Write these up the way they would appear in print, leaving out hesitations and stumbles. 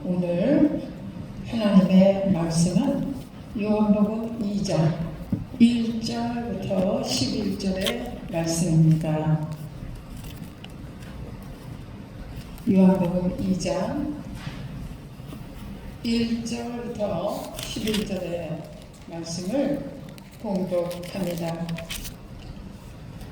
오늘 하나님의 말씀은 요한복음 2장 1절부터 11절의 말씀입니다. 요한복음 2장 1절부터 11절의 말씀을 봉독합니다.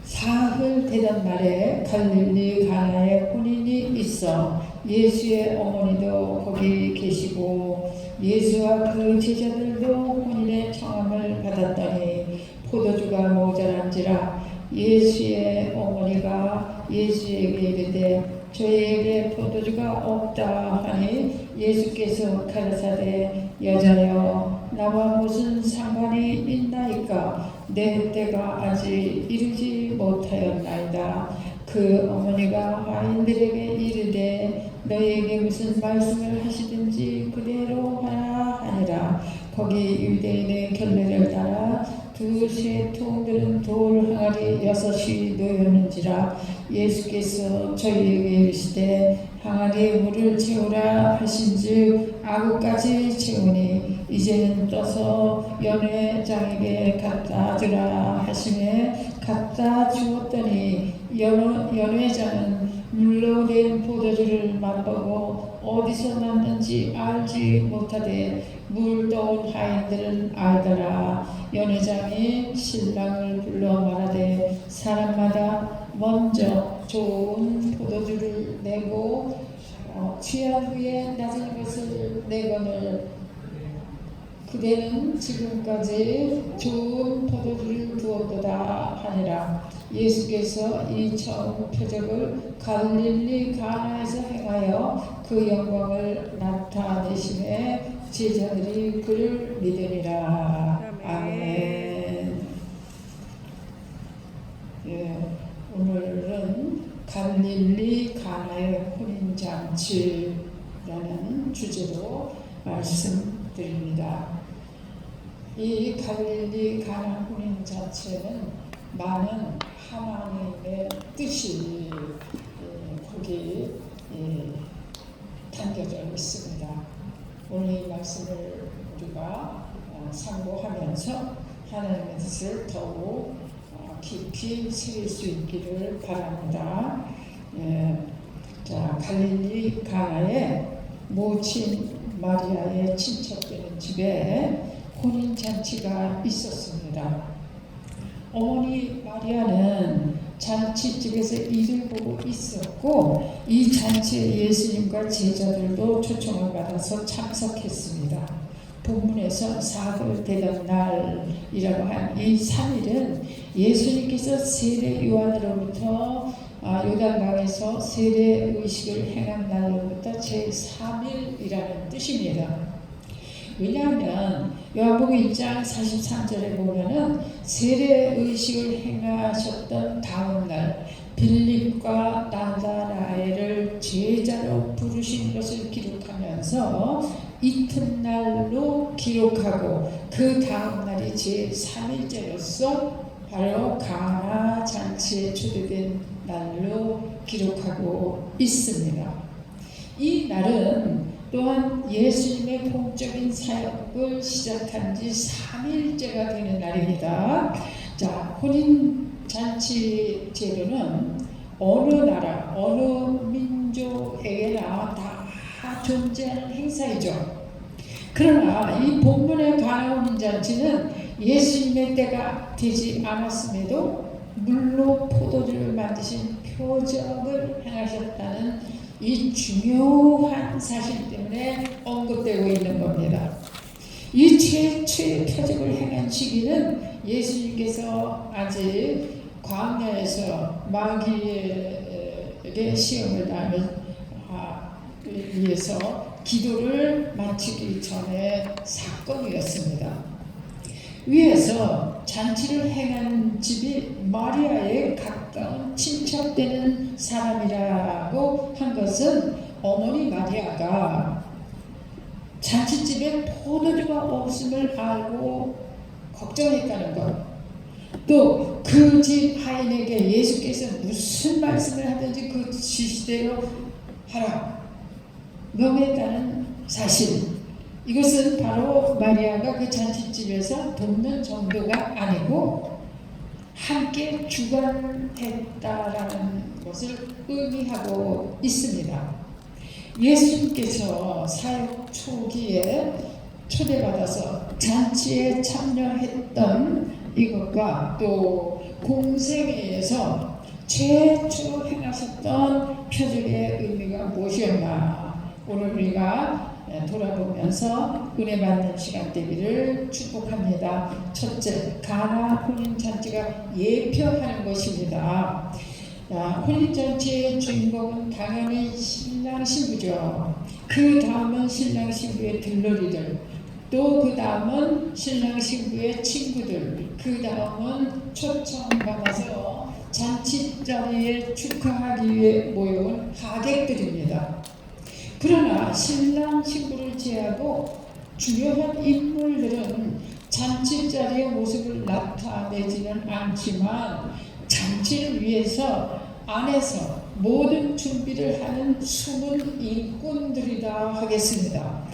사흘 되던 날에 갈릴리 가나에 혼인이 있어 예수의 어머니도 거기 계시고 예수와 그 제자들도 혼인의 청함을 받았더니 포도주가 모자란지라 예수의 어머니가 예수에게 이르되 저희에게 포도주가 없다 하니 예수께서 가라사대 여자여 나와 무슨 상관이 있나이까 내 때가 아직 이르지 못하였나이다. 그 어머니가 하인들에게 이르되 너희에게 무슨 말씀을 하시든지 그대로 하라 하니라. 거기 유대인의 결례를 따라 두세 통들은 돌 항아리 6이 놓였는지라. 예수께서 저희에게 이르시되 항아리에 물을 채우라 하신즉 아구까지 채우니 이제는 떠서 연회장에게 갖다 주라 하시매 갖다 주었더니 연회장은 물로 된 포도주를 맛보고 어디서 났는지 알지 못하되 물 떠온 하인들은 알더라. 연회장이 신랑을 불러 말하되 사람마다 먼저 좋은 포도주를 내고 취한 후에 낮은 것을 내거늘 그대는 지금까지 좋은 포도주를 두었도다 하니라. 예수께서 이 처음 표적을 갈릴리 가나에서 행하여 그 영광을 나타내심에 제자들이 그를 믿으리라. 아멘. 예, 오늘은 갈릴리 가나의 혼인잔치라는 주제로 말씀드립니다. 이 갈릴리 가나 혼인잔치에는 많은 하나님의 뜻이 거기 담겨져 있습니다. 오늘 이 말씀을 우리가 상고하면서 하나님의 뜻을 더욱 깊이 새길 수 있기를 바랍니다. 자, 갈릴리 가나에 모친 마리아의 친척되는 집에 혼인잔치가 있었습니다. 어머니 마리아는 잔치집에서 일을 보고 있었고 이 잔치에 예수님과 제자들도 초청을 받아서 참석했습니다. 본문에서 사흘 되던 날이라고 한 이 3일은 예수님께서 세례 요한으로부터 요단강에서 세례 의식을 행한 날로부터 제3일이라는 뜻입니다. 왜냐하면 요한복음 1장 43절에 보면은 세례 의식을 행하셨던 다음 날 빌립과 나다나엘을 제자로 부르신 것을 기록하면서 이튿날로 기록하고 그 다음 날이 제3일째로서 바로 가나 잔치에 초대된 날로 기록하고 있습니다. 이 날은 또한 예수님의 공적인 사역을 시작한 지 3일째가 되는 날입니다. 자, 혼인잔치 제도는 어느 나라, 어느 민족에게나 다 존재하는 행사이죠. 그러나 이 본문의 가나 혼인잔치는 예수님의 때가 되지 않았음에도 물로 포도주를 만드신 표적을 행하셨다는 이 중요한 사실 때문에 언급되고 있는 겁니다. 이 최초의 표적을 행한 시기는 예수님께서 아직 광야에서 마귀에게 시험을 당하기 위해서 기도를 마치기 전의 사건이었습니다. 위에서 잔치를 행한 집이 마리아의 가까운 친척되는 사람이라고 한 것은 어머니 마리아가 잔치집에 포도주가 없음을 알고 걱정했다는 것, 또 그 집 하인에게 예수께서 무슨 말씀을 하든지 그 지시대로 하라 명했다는 사실 이것은 바로 마리아가 그 잔치집에서 돕는 정도가 아니고 함께 주관했다라는 것을 의미하고 있습니다. 예수님께서 사역 초기에 초대받아서 잔치에 참여했던 이것과 또 공생애에서 최초 행하셨던 표적의 의미가 무엇이었나, 오늘 우리가 돌아보면서 은혜 받는 시간 되기를 축복합니다. 첫째, 가나 혼인잔치가 예표하는 것입니다. 혼인잔치의 주인공은 당연히 신랑 신부죠. 그 다음은 신랑 신부의 들러리들, 또 그 다음은 신랑 신부의 친구들, 그 다음은 초청받아서 잔치 자리에 축하하기 위해 모여온 하객들입니다. 그러나 신랑 신부를 제하고 중요한 인물들은 잔치 자리의 모습을 나타내지는 않지만 잔치를 위해서 안에서 모든 준비를 하는 숨은 일꾼들이라 하겠습니다.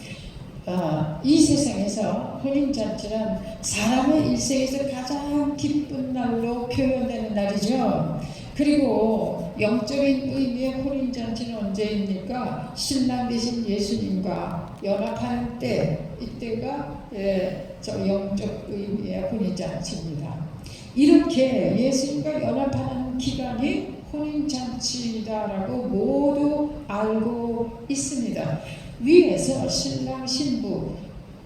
이 세상에서 혼인잔치는 사람의 일생에서 가장 기쁜 날로 표현되는 날이죠. 그리고 영적인 의미의 혼인잔치는 언제입니까? 신랑 되신 예수님과 연합하는 때, 이때가 저 영적 의미의 혼인잔치입니다. 이렇게 예수님과 연합하는 기간이 혼인잔치다라고 모두 알고 있습니다. 위에서 신랑 신부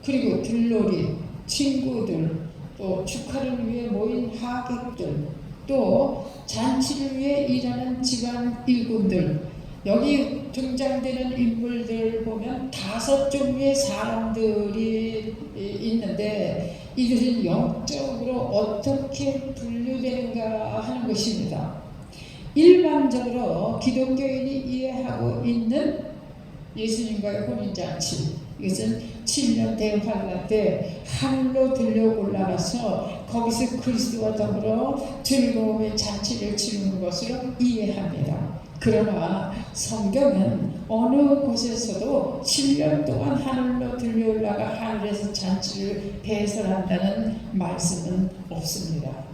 그리고 들러리 친구들, 또 축하를 위해 모인 하객들, 또 잔치를 위해 일하는 집안 일꾼들, 여기 등장되는 인물들 보면 5종류의 사람들이 있는데 이들은 영적으로 어떻게 분류되는가 하는 것입니다. 일반적으로 기독교인이 이해하고 있는 예수님과의 혼인잔치, 이것은 7년 대환란 때 하늘로 들려 올라가서 거기서 그리스도와 더불어 즐거움의 잔치를 치르는 것으로 이해합니다. 그러나 성경은 어느 곳에서도 7년 동안 하늘로 들려 올라가 하늘에서 잔치를 배설한다는 말씀은 없습니다.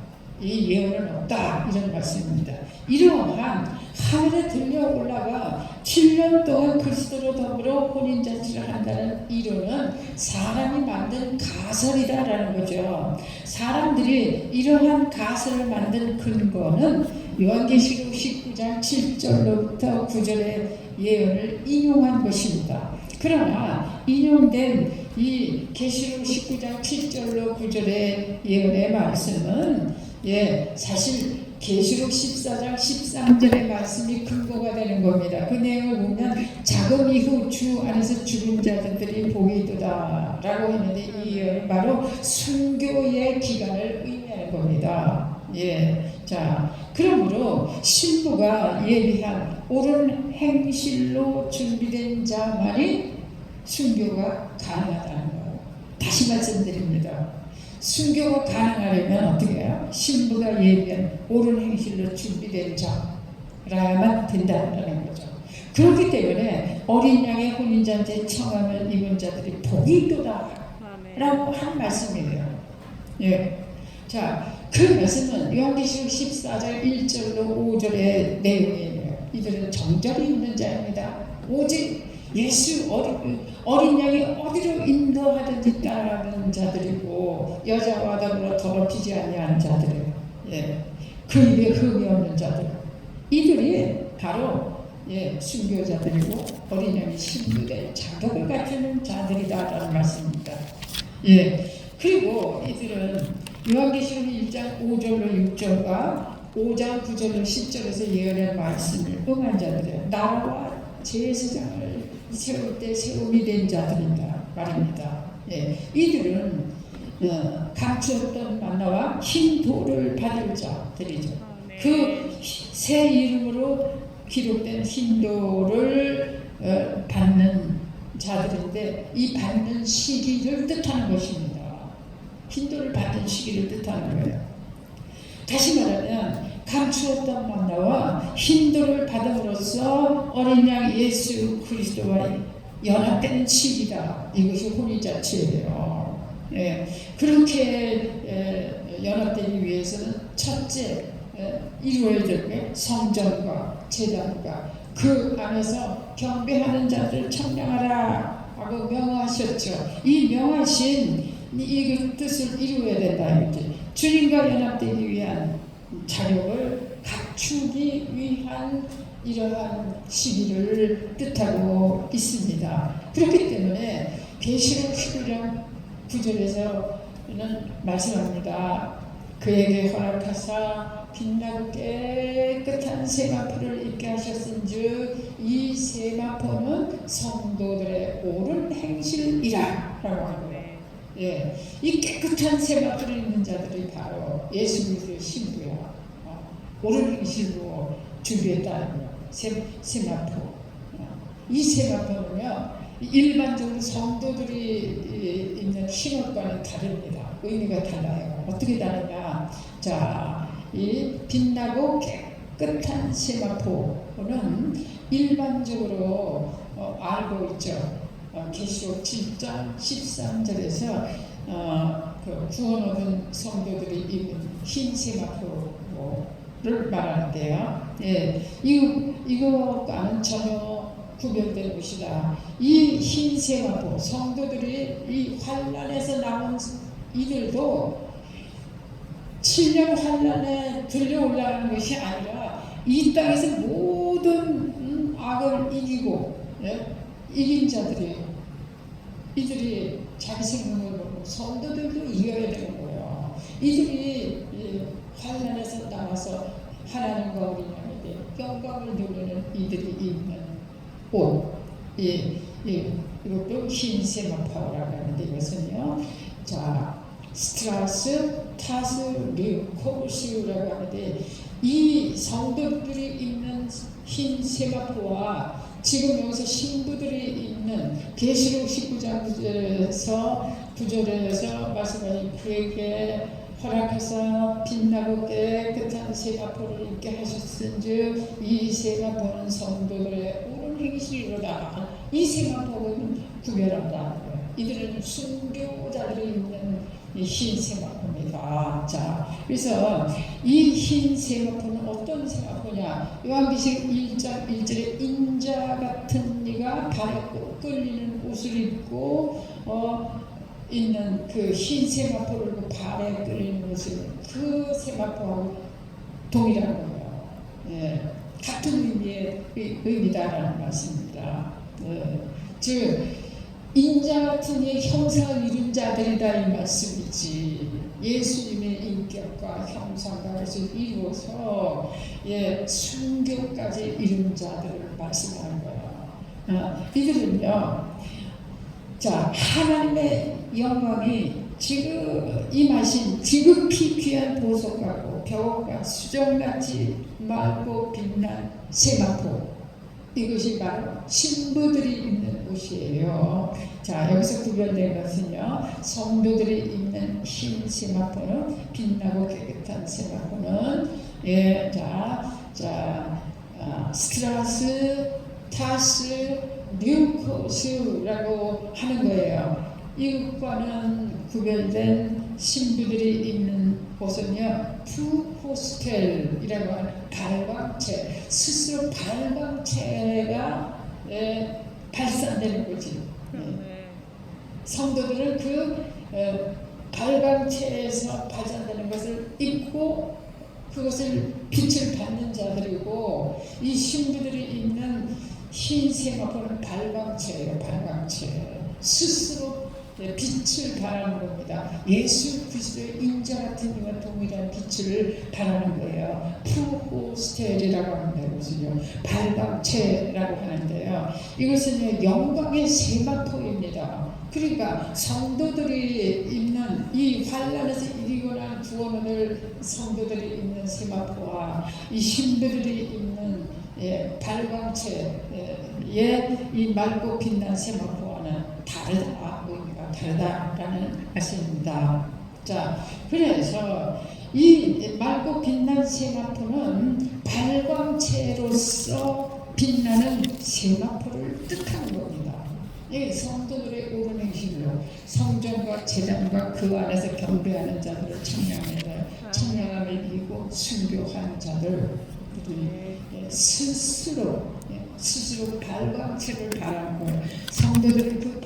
이 예언은 없다, 이런 말씀입니다. 이러한 하늘에 들려 올라가 7년 동안 그리스도로 더불어 혼인잔치를 한다는 이론은 사람이 만든 가설이다라는 거죠. 사람들이 이러한 가설을 만든 근거는 요한계시록 19장 7절로부터 9절의 예언을 인용한 것입니다. 그러나 인용된 이 계시록 19장 7절로 9절의 예언의 말씀은 사실 계시록 14장 13절의 말씀이 근거가 되는 겁니다. 그 내용을 보면 작은 이후 주 안에서 죽은 자들이 복이 있도다 라고 했는데 이 예언은 바로 순교의 기간을 의미하는 겁니다. 자, 그러므로 신부가 예비한 옳은 행실로 준비된 자만이 순교가 가능하다는 거예요. 다시 말씀드립니다. 순교가 가능하려면 어떻게 해요? 신부가 예비한 옳은 행실로 준비된 자라야만 된다는 거죠. 그렇기 때문에 어린 양의 혼인잔치에 청함을 입은 자들이 복이 있도다 라고 한 말씀이에요. 자, 그 말씀은 요한계시록 14장 1절로 5절의 내용이에요. 이들은 정절이 있는 자입니다. 오직 예수 어린 양이 어디로 인도하든지 따라가는 자들이고 여자와 더불어 더럽히지 아니하는 자들이에요. 그 입에 흠이 없는 자들, 이들이 바로 순교자들이고 어린 양이 신부될 자격을 갖추는 자들이다라는 말씀입니다. 그리고 이들은 요한계시록 1장 5절로 6절과 5장 9절로 10절에서 예언의 말씀을 응한 자들이에요. 나라와 제사장을 세울 때 세움이 된 자들이다 말입니다. 이들은 감추었던 만나와 흰 돌을 받을 자들이죠. 그 새 이름으로 기록된 흰 돌을 받는 자들인데 이 받는 시기를 뜻하는 것입니다. 흰 돌을 받는 시기를 뜻하는 거예요. 다시 말하면 감추었던 만나와 흰 돌을 받음으로써 어린 양 예수 그리스도와 연합된 시기다. 이것이 혼인잔치예요. 예, 그렇게 연합되기 위해서는 첫째 이루어야 될 게 성전과 제단과 그 안에서 경배하는 자들 청량하라 하고 명하셨죠. 이 명하신 이 뜻을 이루어야 된다. 이렇게 주님과 연합되기 위한 자력을 갖추기 위한 이러한 시기를 뜻하고 있습니다. 그렇기 때문에 계시록 11장 9절에서는 말씀합니다. 그에게 허락하사 빛나고 깨끗한 세마포를 입게 하셨은즉 이 세마포는 성도들의 옳은 행실이라 라고 하는 거예요. 예, 이 깨끗한 세마포를 입는 자들이 바로 예수 그리스도의 신부야. 옳은 행실로 준비했다는 세마포. 이 세마포는요, 일반적으로 성도들이 입는 흰옷과는 다릅니다. 의미가 달라요. 어떻게 다르냐? 자, 이 빛나고 깨끗한 세마포는 일반적으로 알고 있죠. 계시록 7장 13절에서 그 구원 얻은 성도들이 입는 흰 세마포를 말하는데요. 예, 이거과는 전혀 구별된 것이다. 이 흰 세마포, 성도들이 이 환난에서 나온 이들도 7년 환난에 들려 올라가는 것이 아니라 이 땅에서 모든 악을 이기고 이긴 자들이 이들이 자기 생명을 걸고 성도들도 이겨야 되는 거예요. 이들이 환난에서 나와서 하나님과 우리 양에게 영광을 돌리는 이들이 입는 옷, 이것도 흰 세마포라고 하는데 이것은요, 자, 스트라스, 타스, 류코시우라고 하는데 이 성도들이 입는 흰 세마포와 지금 여기서 신부들이 입는 계시록 19장 9절에서 말씀하신 그에게 허락하사 빛나고 깨끗한 세마포를 입게 하셨은즉 이 세마포는 성도들의 옳은 행실이로다. 이 세마포는 구별한다. 이들은 순교자들이 입는 흰 세마포입니다. 자, 그래서 이 흰 세마포는 어떤 세마포냐? 요한계시록 1장 1절에 인자 같은 이가 발에 꼭 끌리는 옷을 입고 있는 그 흰 세마포를 그 발에 끌리는 옷을 그 세마포하고 동일한 거예요. 예, 같은 의미다라는 말씀입니다. 즉 인자 같은 이 형상을 이룬 자들이다 이 말씀이지. 예수님의 인격과 형상과 것을 이루어서 순교까지 이룬 자들을 말씀하는 거예요. 이들은요, 자, 하나님의 영광이 지금 임하신 지극히 귀한 보석하고 벽과 수정같이 맑고 빛난 세마포, 이것이 바로 신부들이 입는 옷이에요. 자, 여기서 구별된 것은요, 성도들이 입는 흰 세마포는 빛나고 깨끗한 세마포는 스트라스, 타스, 류코스라고 하는 거예요. 이것과는 구별된 신부들이 입는 옷은요, 푸호스텔이라고 하는 발광체, 스스로 발광체가 발산되는 거지. 성도들은 그 발광체에서 발산되는 것을 입고 그것을 빛을 받는 자들이고, 이 신부들이 입는 흰 세마포는 발광체예요. 발광체. 스스로 빛을 발하는 겁니다. 예수 그리스도의 인자 같은 이와 동일한 빛을 발하는 거예요. 푸호스텔이라고 합니다. 이것은요, 발광체라고 하는데요, 이것은 영광의 세마포입니다. 그러니까 성도들이 입는 이 환난에서 이기고 난 구원을 성도들이 입는 세마포와 이 신부들이 입는 발광체의 이 맑고 빛난 세마포와는 다르다, 의미가 다르다라는 말씀입니다. 자, 그래서 이 맑고 빛난 세마포는 발광체로서 빛나는 세마포를 뜻하는 겁니다. 이 성도들의 옳은 행실로 성전과 제단과 그 안에서 경배하는 자들을 청량함을 이기고 순교한 자들이 스스로 발광체를 바라고 성도들은 그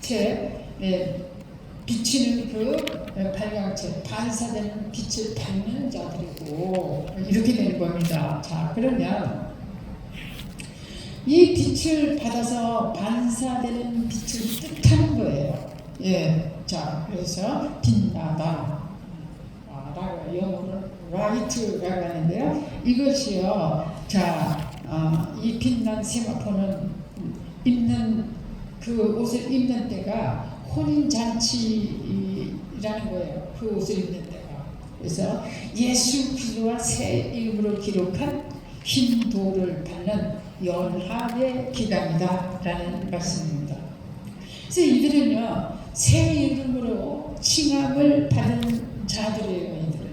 발광체 비치는 그 발광체 반사되는 빛을 받는 자들이고 이렇게 되는 겁니다. 자, 그러면 이 빛을 받아서 반사되는 빛을 뜻하는 거예요. 자, 그래서 빛나다. 라고 영어로 라이트라고 하는데요. 이것이요. 자, 이 빛난 세마포는 입는 그 옷을 입는 때가 혼인잔치라는 거예요. 그 옷을 입는 때가. 그래서 예수 그리스도와 새 이름으로 기록한 흰 돌을 받는 연합의 기간이다 라는 말씀입니다. 그래서 이들은요 새 이름으로 칭함을 받은 자들이에요. 이들은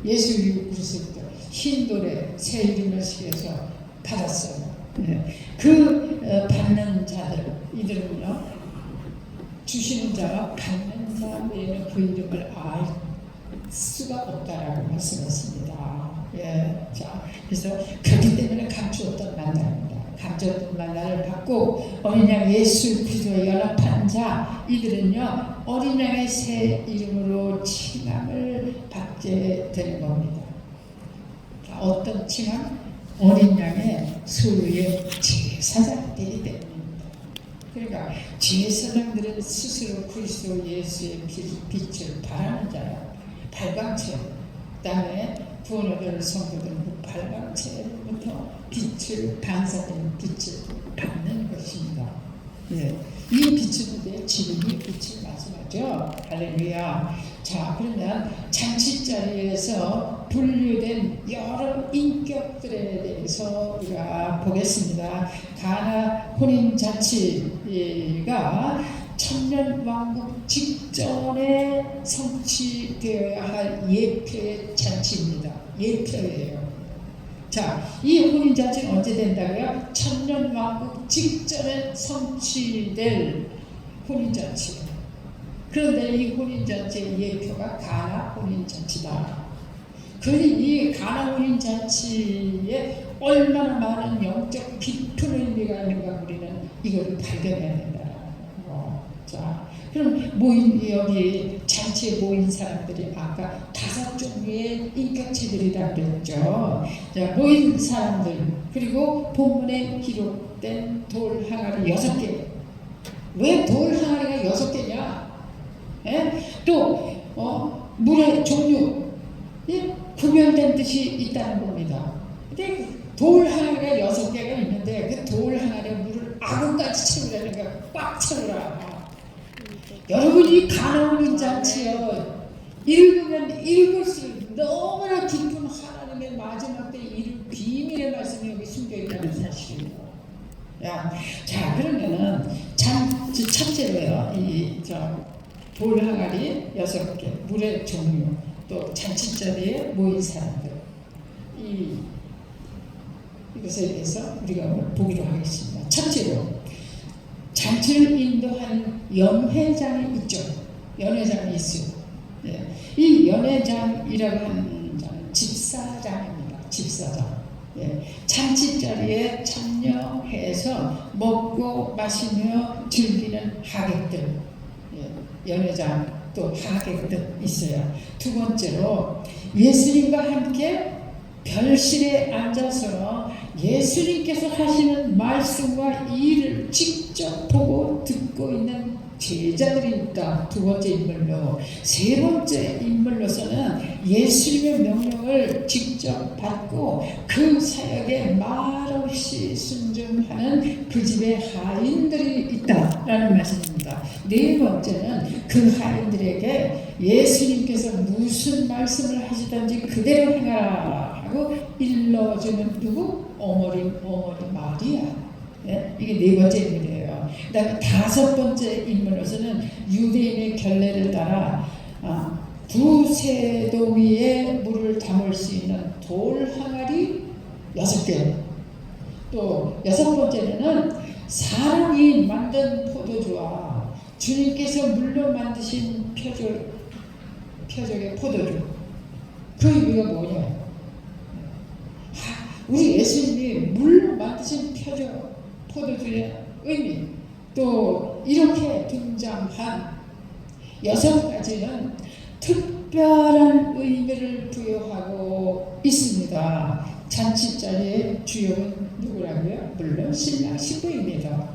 예수 그리스도 흰 돌에 새 이름을 쓰여서 받았어요. 그 받는 자들 이들은요 주시는 자와 받는 자 외에는 그 이름을 알 수가 없다라고 말씀했습니다. 자, 그래서 그렇기 때문에 감추었던 만나입니다. 감추었던 만나를 받고 어린 양 예수 그리스도와 연합한 자 이들은요 어린 양의 새 이름으로 칭함을 받게 되는 겁니다. 자, 어떤 칭함? 어린 양의 소유의 제사장들이 됩니다. 그러니까 제사장들은 스스로 그리스도 예수의 빛을 바라는 자야. 발광체. 그다음에 구원 얻을 성도들은 그 발광체부터 빛을 반사되는 빛을 받는 것입니다. 이 빛은 이제 진리의 빛을 말씀하죠. 할렐루야. 자, 그러면 잔치자리에서 분류된 여러 인격들에 대해서 우리가 보겠습니다. 가나 혼인 잔치가 천년 왕국 직전에 성취되어야 할 예표의 잔치입니다. 예표예요. 자, 이 혼인 잔치는 언제 된다고요? 천년 왕국 직전에 성취될 혼인 잔치. 그런데 이 혼인 잔치의 예표가 가나 혼인 잔치다. 이 가나 혼인 잔치에 얼마나 많은 영적 깊은 의미가 있는가 우리는 이걸 발견해야 된다. 자, 그럼 여기 잔치에 모인 사람들이 아까 5종류의 인격체들이라 그랬죠. 자, 모인 사람들 그리고 본문에 기록된 돌 항아리 6개. 왜 돌 항아리가 6개냐? 또 물의 종류 구별된 뜻이 있다는 겁니다. 근데 돌 항아리가 6개가 있는데 그 돌 항아리에 물을 아금같이 채우라는 거야. 꽉 채우라. 여러분 이 가나 혼인 잔치요 읽으면 읽을수록 너무나 깊은 하나님의 마지막 때 이룰 비밀의 말씀이 여기 숨겨있다는 사실이에요. 자, 그러면은 첫째로요 돌 항아리 6개 물의 종류 또 잔치자리에 모인 사람들 이것에 대해서 우리가 보기로 하겠습니다. 첫째로 잔치를 인도한 연회장이 있죠. 연회장이 있어요. 이 연회장이라고 하는 자는 집사장입니다. 집사장. 잔치 자리에 참여해서 먹고 마시며 즐기는 하객들. 연회장 또 하객들 있어요. 두 번째로 예수님과 함께 별실에 앉아서 예수님께서 하시는 말씀과 일을 직접 보고 듣고 있는 제자들이 있다. 두 번째 인물로. 세 번째 인물로서는 예수님의 명령을 직접 받고 그 사역에 말없이 순종하는 그 집의 하인들이 있다라는 말씀입니다. 네 번째는 그 하인들에게 예수님께서 무슨 말씀을 하시든지 그대로 행하라 하고 일러주는 누구? 어머니 마리아. 이게 네 번째 인물이에요. 그 다음에 다섯 번째 인물로서는 유대인의 결례를 따라 두세 동이의 물을 담을 수 있는 돌 항아리 6개. 또 여섯 번째는 사람이 만든 포도주와 주님께서 물로 만드신 표적의 포도주, 그 의미가 뭐냐? 우리 예수님이 물로 만드신 포도주의 의미, 또 이렇게 등장한 6가지는 특별한 의미를 부여하고 있습니다. 잔치자리의 주역은 누구라고요? 물론 신랑 신부입니다.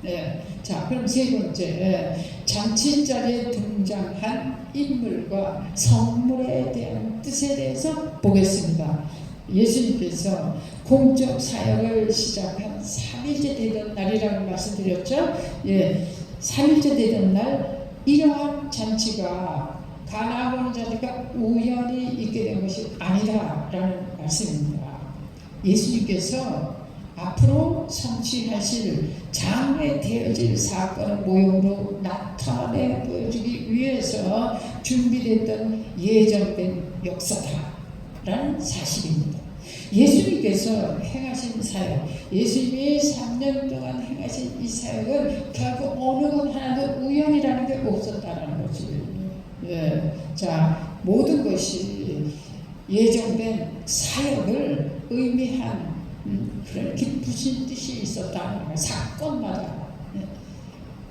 네. 자, 그럼 세 번째, 잔치자리에 등장한 인물과 선물에 대한 뜻에 대해서 보겠습니다. 예수님께서 공적 사역을 시작한 3일째 되던 날이라고 말씀드렸죠. 예, 3일째 되던 날 이러한 잔치가 가나안 자리가 우연히 있게 된 것이 아니다라는 말씀입니다. 예수님께서 앞으로 성취하실 장래되어질 사건의 모형으로 나타내 보여주기 위해서 준비됐던 예정된 역사다라는 사실입니다. 예수님께서 행하신 사역, 예수님이 3년 동안 행하신 이 사역은 결국 어느 것 하나도 우연이라는 게 없었다는 거지. 예. 자, 모든 것이 예정된 사역을 의미한 그런 깊으신 뜻이 있었다는 거예요. 사건마다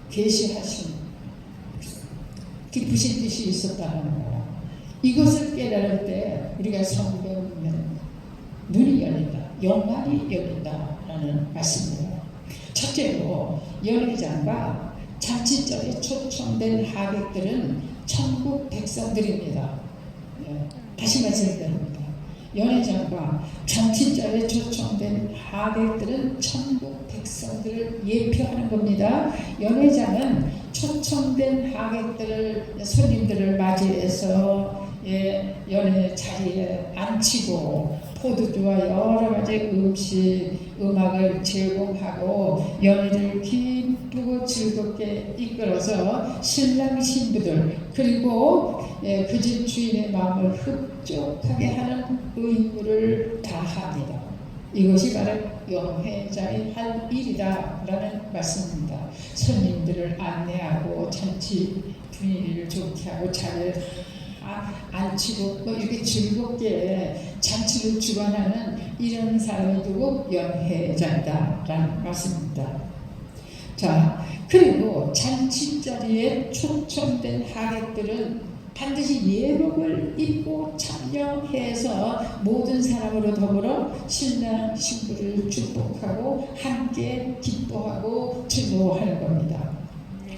계시하신 깊으신 뜻이 있었다는 거예요. 이것을 깨달을 때 우리가 성경은 눈이 열린다, 영안이 열린다라는 말씀입니다. 첫째로 연회장과 잔치자리에 초청된 하객들은 천국 백성들입니다. 다시 말씀드립니다. 연회장과 잔치자리에 초청된 하객들은 천국 백성들을 예표하는 겁니다. 연회장은 초청된 하객들을, 손님들을 맞이해서 연회 자리에 앉히고 포도주와 여러 가지 음악을 제공하고 연회를 기쁘고 즐겁게 이끌어서 신랑 신부들 그리고 그 집 주인의 마음을 흡족하게 하는 의무를 다합니다. 이것이 바로 연회장이 할 일이다라는 말씀입니다. 손님들을 안내하고 잔치 분위기를 좋게 하고 자리를 앉히고 뭐 이렇게 즐겁게 잔치를 주관하는 이런 사람이 두고 연회장이다라는 말씀입니다. 자, 그리고 잔치 자리에 초청된 하객들은 반드시 예복을 입고 참여해서 모든 사람으로 더불어 신랑 신부를 축복하고 함께 기뻐하고 즐거워하는 겁니다.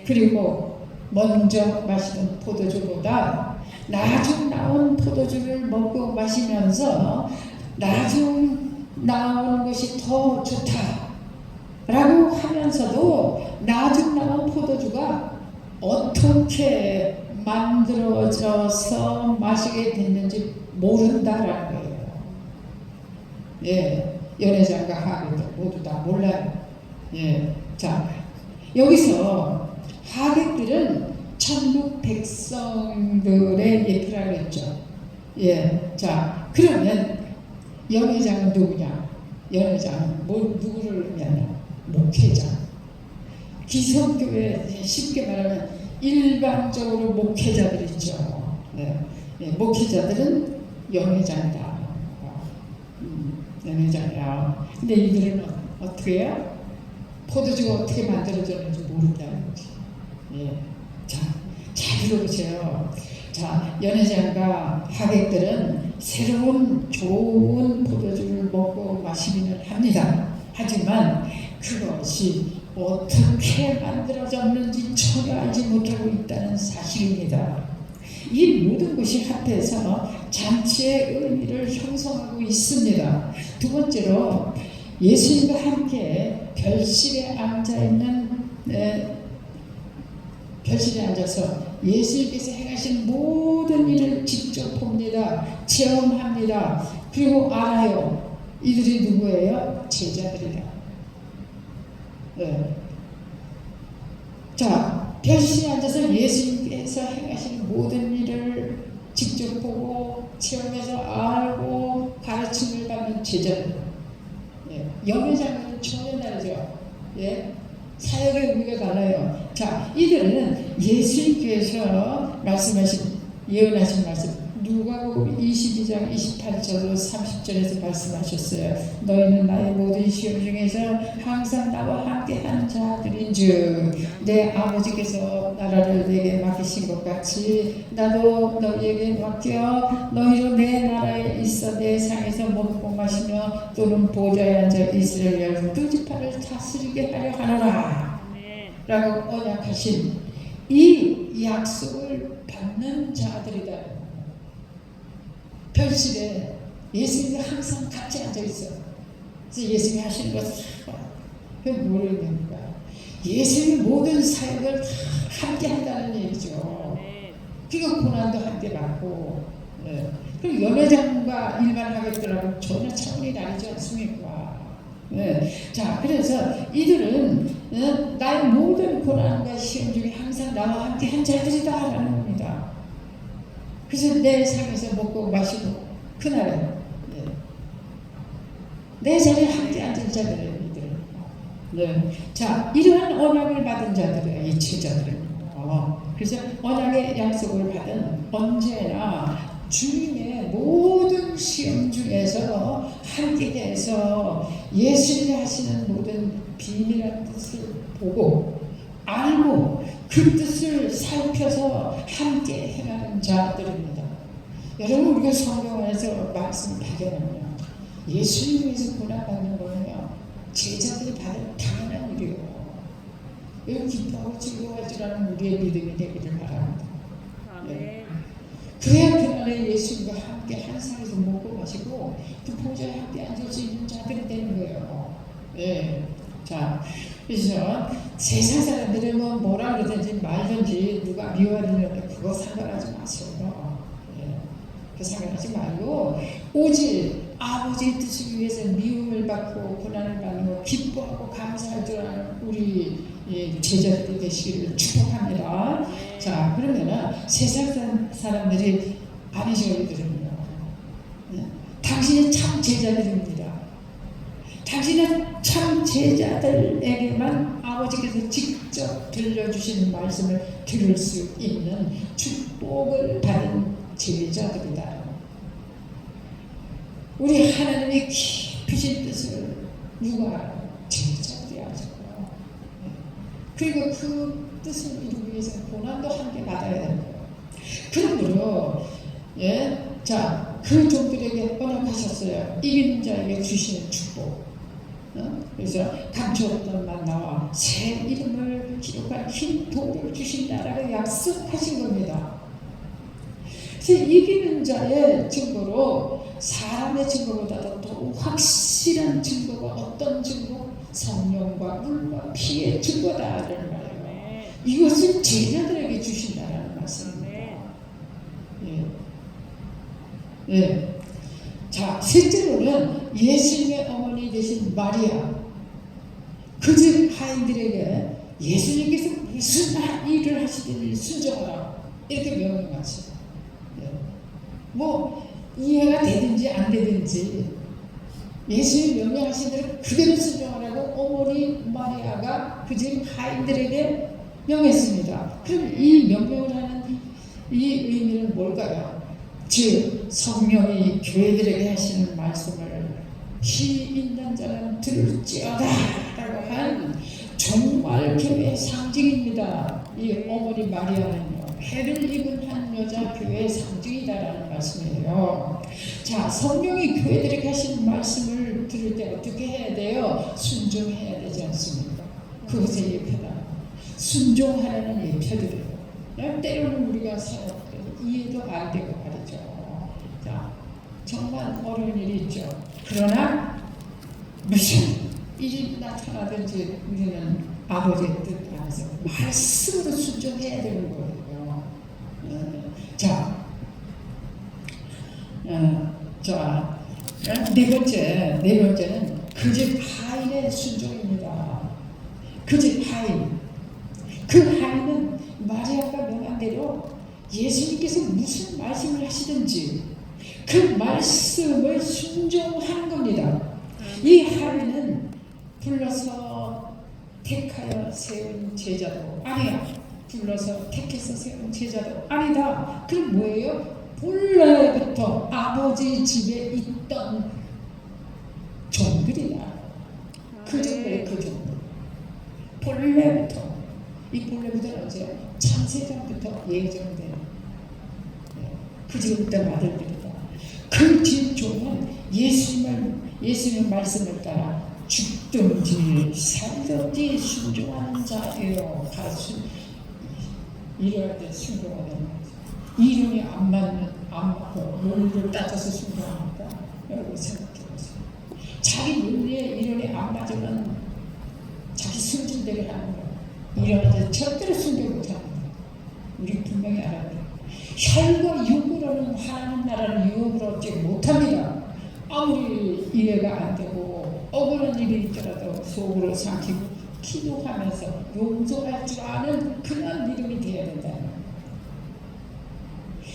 그리고 먼저 마시는 포도주보다 나중 나온 포도주를 먹고 마시면서 나중 나온 것이 더 좋다라고 하면서도 나중 나온 포도주가 어떻게 만들어져서 마시게 됐는지 모른다라는 거예요. 예, 연회장과 하객들 모두 다 몰라요. 예, 자, 여기서 하객들은 천국 백성들의 예표라고 했죠. 예, 자, 그러면 연회장은 누구냐? 연회장은 누구를 의미하냐? 목회자. 기성교회 쉽게 말하면 일반적으로 목회자들 있죠. 네. 네, 목회자들은 연회장이다. 연회장이야. 근데 이들은 어떻게 해요? 포도주가 어떻게 만들어졌는지 모른다는 거지. 예. 자, 잘 들어보세요. 자, 연회장과 하객들은 새로운 좋은 포도주를 먹고 마시기는 합니다. 하지만 그것이 어떻게 만들어졌는지 전혀 알지 못하고 있다는 사실입니다. 이 모든 것이 합해서 잔치의 의미를 형성하고 있습니다. 두 번째로 예수님과 함께 별실에 앉아서 예수님께서 행하신 모든 일을 직접 봅니다. 체험합니다. 그리고 알아요. 이들이 누구예요? 제자들이다. 네. 자, 별실에 앉아서 예수님께서 행하신 모든 일을 직접 보고 체험해서 알고 가르침을 받는 제자들. 네. 연회장은 전혀 다르죠. 예? 사역의 의미가 달라요. 자, 이들은 예수님께서 말씀하신 예언하신 말씀 누가복음 22장 28절 30절에서 말씀하셨어요. 너희는 나의 모든 시험 중에서 항상 나와 함께한 자들인즉 내 아버지께서 나라를 내게 맡기신 것 같이 나도 너희에게 맡겨 너희로 내 나라에 있어 내 상에서 먹고 마시며 또는 보좌에 앉아 이스라엘 두 지파를 다스리게 하려 하노라 라고 언약하신 이 약속을 받는 자들이다. 별실에 예수님이 항상 같이 앉아있어요. 그래서 예수님이 하시는 것을 그게 모르겠는가. 예수님이 모든 사역을 다 함께 한다는 얘기죠. 그러니까 고난도 함께 받고, 네. 그리고 연회장과 일반 하객들하고 전혀 차원이 다르지 않습니까? 네. 자, 그래서 이들은 나의 모든 고난과 시험 중에 항상 나와 함께 한 자들이다라는 겁니다. 그래서 내 상에서 먹고 마시고 그날에 내 자리에 함께 앉은 자들이에요. 이들은. 네. 자, 이러한 언약을 받은 자들이에요. 이 제자들은. 그래서 언약의 약속을 받은 언제나 주님의 모든 시험 중에서 함께 돼서 예수님이 하시는 모든 비밀한 뜻을 보고 알고 그 뜻을 살펴서 함께 행하는 자들입니다. 여러분 우리가 성경 안에서 말씀을 발견하면 예수님에서 고난받는 거는요 제자들이 받은 당연한 일이에요. 여러분 기뻐하고 즐거워할 줄 아는 우리의 믿음이 되기를 바랍니다. 네. 그래야 그날에 예수님과 함께 한 상에서 먹고 마시고 그 보좌에 함께 앉을 수 있는 자들이 되는 거예요. 네. 자, 그래서 세상 사람들은 뭐라 그러든지 말든지 누가 미워하는 그거 상관하지 마세요. 네. 그 상관하지 말고 오직 아버지의 뜻을 위해서 미움을 받고 고난을 받는 거 기뻐하고 감사할 줄 아는 우리 제자들이 되시기를 축복합니다. 자, 그러면은 세상 사람들이 아니죠, 이들은요. 당신이 참 제자들입니다. 당신은 참 제자들에게만 아버지께서 직접 들려주시는 말씀을 들을 수 있는 축복을 받은 제자들이다. 우리 하나님의 깊으신 뜻을 누가 알아요? 제자들이 알죠. 그리고 그 뜻을 이루기 위해서 고난도 함께 받아야 됩니다. 그러므로 자, 그 종들에게 언약하셨어요. 이기는 자에게 주시는 축복. 그래서 감초 없던 만나와 새 이름을 기록한 흰 돌을 주신다라고 약속하신 겁니다. 그래서 이기는 자의 증거로 사람의 증거보다도 더 확실한 증거가 어떤 증거? 성령과 물과 피의 증거다라는 말이에요. 이것을 제자들에게 주신다라는 말씀입니다. 네. 자, 셋째로는 예수님의 어머니 되신 마리아, 그 집 하인들에게 예수님께서 무슨 일을 하시든지 순종하라 이렇게 명령하시죠. 뭐 이해가 되든지 안 되든지 예수님이 명령하신 대로 그대로 순종하라고 어머니 마리아가 그 집 하인들에게 명했습니다. 그럼 이 명령을 하는 이 의미는 뭘까요? 즉 성령이 교회들에게 하시는 말씀을 귀 있는 자는 들을지어다 라고 한 정말 교회의 상징입니다. 이 어머니 마리아는요 해를 입은 한 여자 교회의 상징이다라는 말씀이에요. 자, 성령이 교회들에게 하시는 말씀을 들을 때 어떻게 해야 돼요? 순종해야 되지 않습니까? 그것의 예표다. 순종하라는 예표들이에요. 때로는 우리가 살아갈 때 이해도 안 되고 말이죠. 자, 정말 어려운 일이 있죠. 그러나 무슨 일이 나타나든지 우리는 아버지의 뜻 안에서 말씀으로 순종해야 되는 거예요. 자, 네 번째는 그 집 하인의 순종입니다. 그 집 하인. 그 하인은 마리아가 명한 대로 예수님께서 무슨 말씀을 하시든지 그 말씀을 순종하는 겁니다. 이 하인은 불러서 택하여 세운 제자도 아니야. 불러서 택해서 세운 제자도 아니다. 그럼 뭐예요? 본래부터 아버지 집에 있던 종들이다. 그 종들이 그 종들. 본래부터. 이 본래부터는 언제? 창세전부터 예정된 그 집에 아들들이다. 그 뒷종은 예수님 말씀을 따라 죽든지 살든지 순종하는 자예요. 가수 이럴 때 순종하는 거죠. 이론이 안 맞고 논리를 따져서 순종하니까 여러분 생각해보세요. 자기 논리에 이론이 안 맞으면 자기 승질대로 하는 거예요. 이론한테 절대로 순종 못하는 거예요. 우리 분명히 알아야 돼요. 혈과 육으로는 하나님 나라를 유혹으로 얻지 못합니다. 아무리 이해가 안 되고 억울한 일이 있더라도 속으로 삼키고 기도하면서 용서할 줄 아는 그런 믿음이 되어야 된다.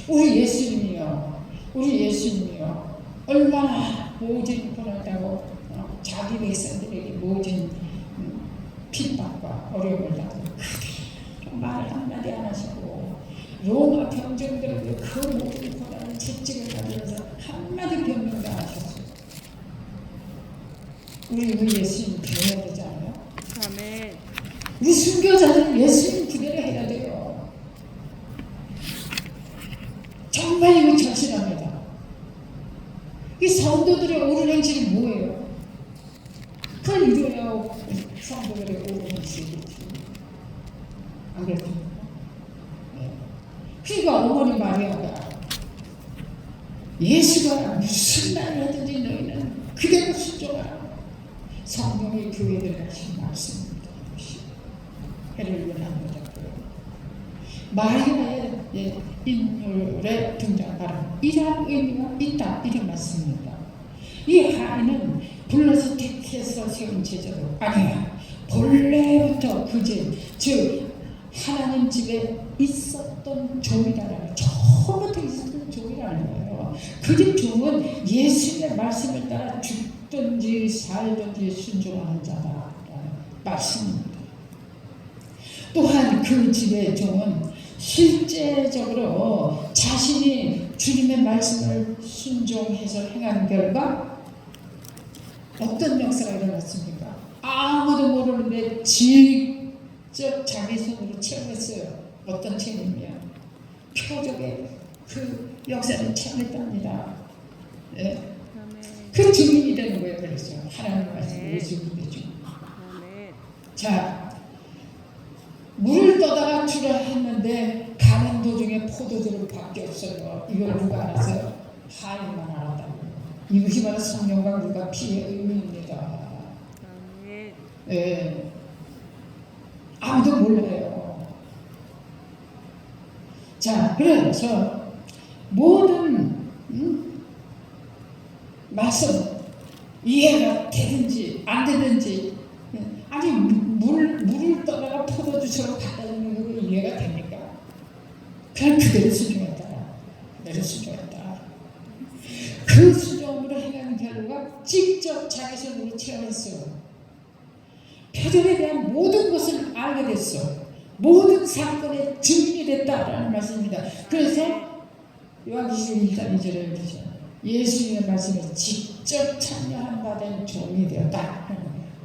우리 예수님이요 얼마나 모진 고난하고 자기 백성들에게 모진 핍박과 어려움을 당하고 말 한마디 안 하시고 로마 병정들에게 그 모든 고난을 채찍을 가지면서 한마디 변명도 안 하셨어요. 우리 예수님 배워야 되지 않아요? 아멘. 우리 순교자들은 예수님 그대로 해야 돼요. 정말 이거 절실합니다. 이 성도들의 옳은 행실이 뭐예요? 그걸 이루어야 성도들의 옳은 행실이지. 안 그렇습니까? 네. 그러니까 어머니 마리아가 예수가 무슨 말을 하든지 너희는 그대로 순종하라. 성령의 교회들 하신 말씀입니다. 해를 원하는 거죠. 마리아의 인물에 등장하는 이러한 의미가 있다. 이런 말씀입니다. 이 하인은 불러서 택해서 세운 제자도 아니야. 본래부터 그 집, 즉 하나님 집에 있었던 종이라는 거예요. 처음부터 있었던 종이라는 거예요. 그 집 종은 예수님의 말씀을 따라 죽든지 살든지 순종하는 자다. 말씀입니다. 또한 그 집의 종은 실제적으로 자신이 주님의 말씀을 순종해서 행한 결과 어떤 역사가 일어났습니까? 아무도 모르는데 직접 자기 손으로 체험했어요. 어떤 체험이야? 표적의 그 역사를 체험했답니다. 네. 그 증인이 되는 거예요. 그래서 하나님 말씀 예수 그리스도 중. 자, 물을 떠다가 주라 했는데 가는 도중에 포도주로 바뀌었어요. 이걸 누가 알았어요? 하인만 알았다고. 이것이 바로 성령과 물과 피의 의미입니다. 네. 아무도 몰라요. 자, 그래서 모든 말씀 이해가 되든지 안 되든지 아니 물을 떠다가 포도주처럼 갖다 주는 거 이해가 됩니까? 그냥 그대로 순종했다. 그대로 순종했다. 그 순종으로 행하는 결과 직접 자기 손으로 체험했어요. 표적에 대한 모든 것을 알게 됐어. 모든 사건의 증인이 됐다라는 말씀입니다. 그래서 요한계시록 1장 2절에 그러죠. 예수님의 말씀에 직접 참여한 바 된 종이 되었다.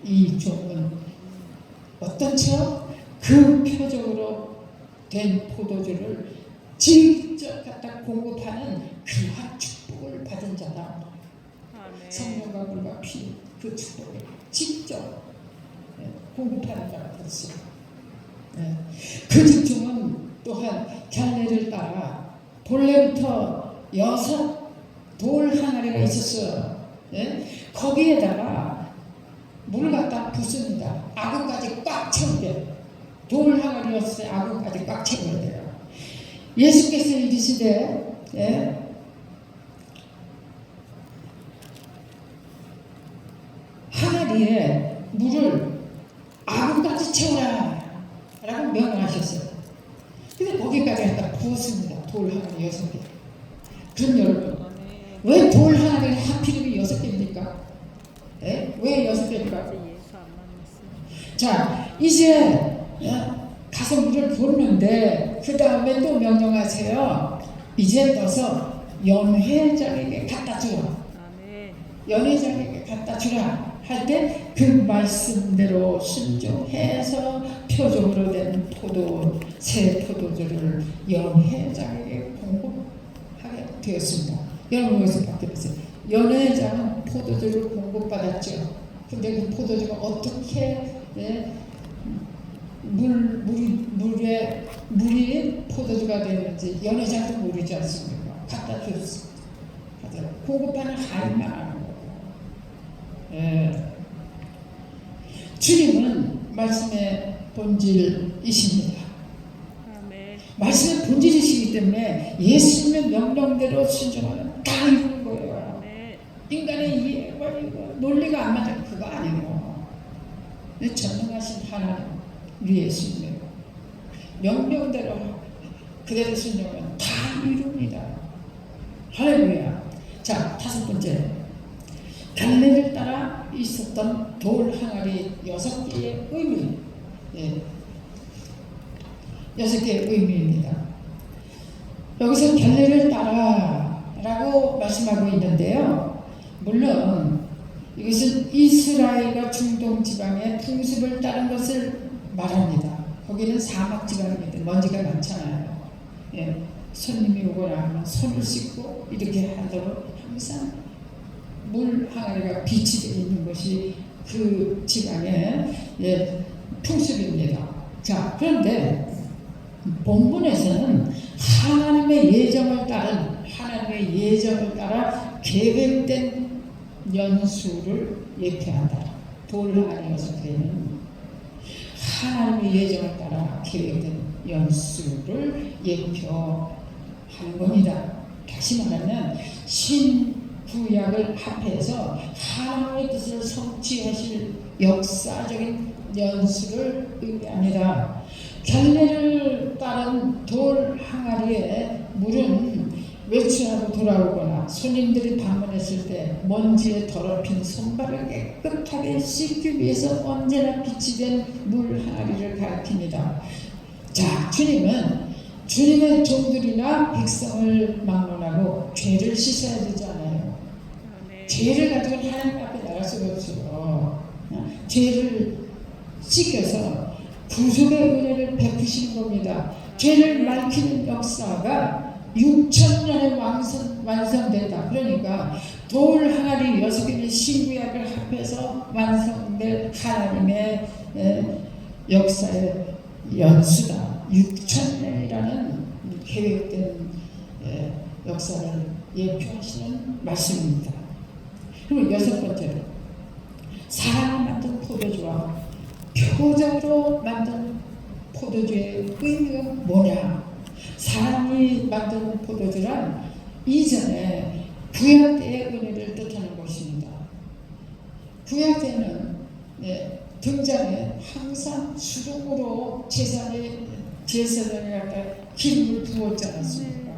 이 종은 어떤 체험? 그 표적으로 된 포도주를 직접 갖다 공급하는 그러한 축복을 받은 자다. 성령과 물과 피, 그 축복을 직접 공급하는 자가 됐어요. 그 집중은 또한 갈래를 따라 본래부터 6 돌 항아리가 있었어요. 거기에다가 물을 갖다 붓습니다. 아구까지 꽉 채우게. 돌 항아리였을 때 아구까지 꽉 채워야 돼요. 예수께서 이르시되 항아리에 물을 아구까지 채우라 라고 명령하셨어요. 근데 거기까지 갖다 부었습니다. 돌 항아리 6개. 그럼 여러분 왜 돌 항아리가 하필이면 6개입니까? 왜 6개일까? 자, 이제 가서 물을 붓는데 그 다음에 또 명령하세요. 이제 떠서 연회장에게 갖다 주라. 연회장에게 갖다 주라 할 때 그 말씀대로 순종해서 표적으로 된 새 포도주를 연회장에게 공급하게 되었습니다. 여러분 여기서 바뀌었어요. 연회장은 포도주를 공급받았죠. 근데 그 포도주가 어떻게 물이 포도주가 되는지 연회장도 모르지 않습니까? 갖다 줬습니다. 공급하는 하나님만 아는 거예요. 주님은 말씀의 본질이십니다. 말씀의 본질이시기 때문에 예수님의 명령대로 순종하면 다 이루는 거예요. 인간의 이해와 논리가 안 맞아 그거 아니에요. 전능하신 하나님 우리 예수님의 명령대로 그대로 순종하면 다 이룹니다. 할렐루야. 자, 다섯 번째, 갈래를 따라 있었던 돌 항아리 6개의 의미. 6개의 의미입니다. 여기서 갈래를 따라라고 말씀하고 있는데요. 물론 이것은 이스라엘과 중동 지방의 풍습을 따른 것을 말합니다. 거기는 사막 지방입니다. 먼지가 많잖아요. 손님이 오거나 하면 손을 씻고 이렇게 하도록 항상 물 항아리가 비치되어 있는 것이 그 지방의 풍습입니다. 자, 그런데 본문에서는 하나님의 예정을 따라 계획된 연수를 예표한다. 돌 항아리 6개는 하나님의 예정을 따라 계획된 연수를 예표하는 겁니다. 다시 말하면 신구약을 합해서 하나님의 뜻을 성취하실 역사적인 연수를 의미합니다. 갈래를 따른 돌 항아리에 물은 외출하고 돌아오거나 손님들이 방문했을 때 먼지에 더럽힌 손발을 깨끗하게 씻기 위해서 언제나 비치된 물 항아리를 가리킵니다. 자, 주님은 주님의 종들이나 백성을 막론하고 죄를 씻어야 되잖아요. 죄를 가지고 하나님 앞에 나갈 수가 없어요. 죄를 씻겨서 구속의 은혜를 베푸시는 겁니다. 죄를 밝히는 역사가 6,000년에 완성된다. 그러니까 돌 항아리 6개는 신구약을 합해서 완성될 하나님의 역사의 연수다. 6,000년이라는 계획된 역사를 예표하시는 말씀입니다. 그리고 6번째로 사람이 만든 포도주와 표적으로 만든 포도주의 의미가 뭐냐? 사람이 만든 포도주란 이전에 구약 때의 은혜를 뜻하는 것입니다. 구약 때는 등잔에 항상 수동으로 제사장에 갖다 기름을 부었지 않았습니까?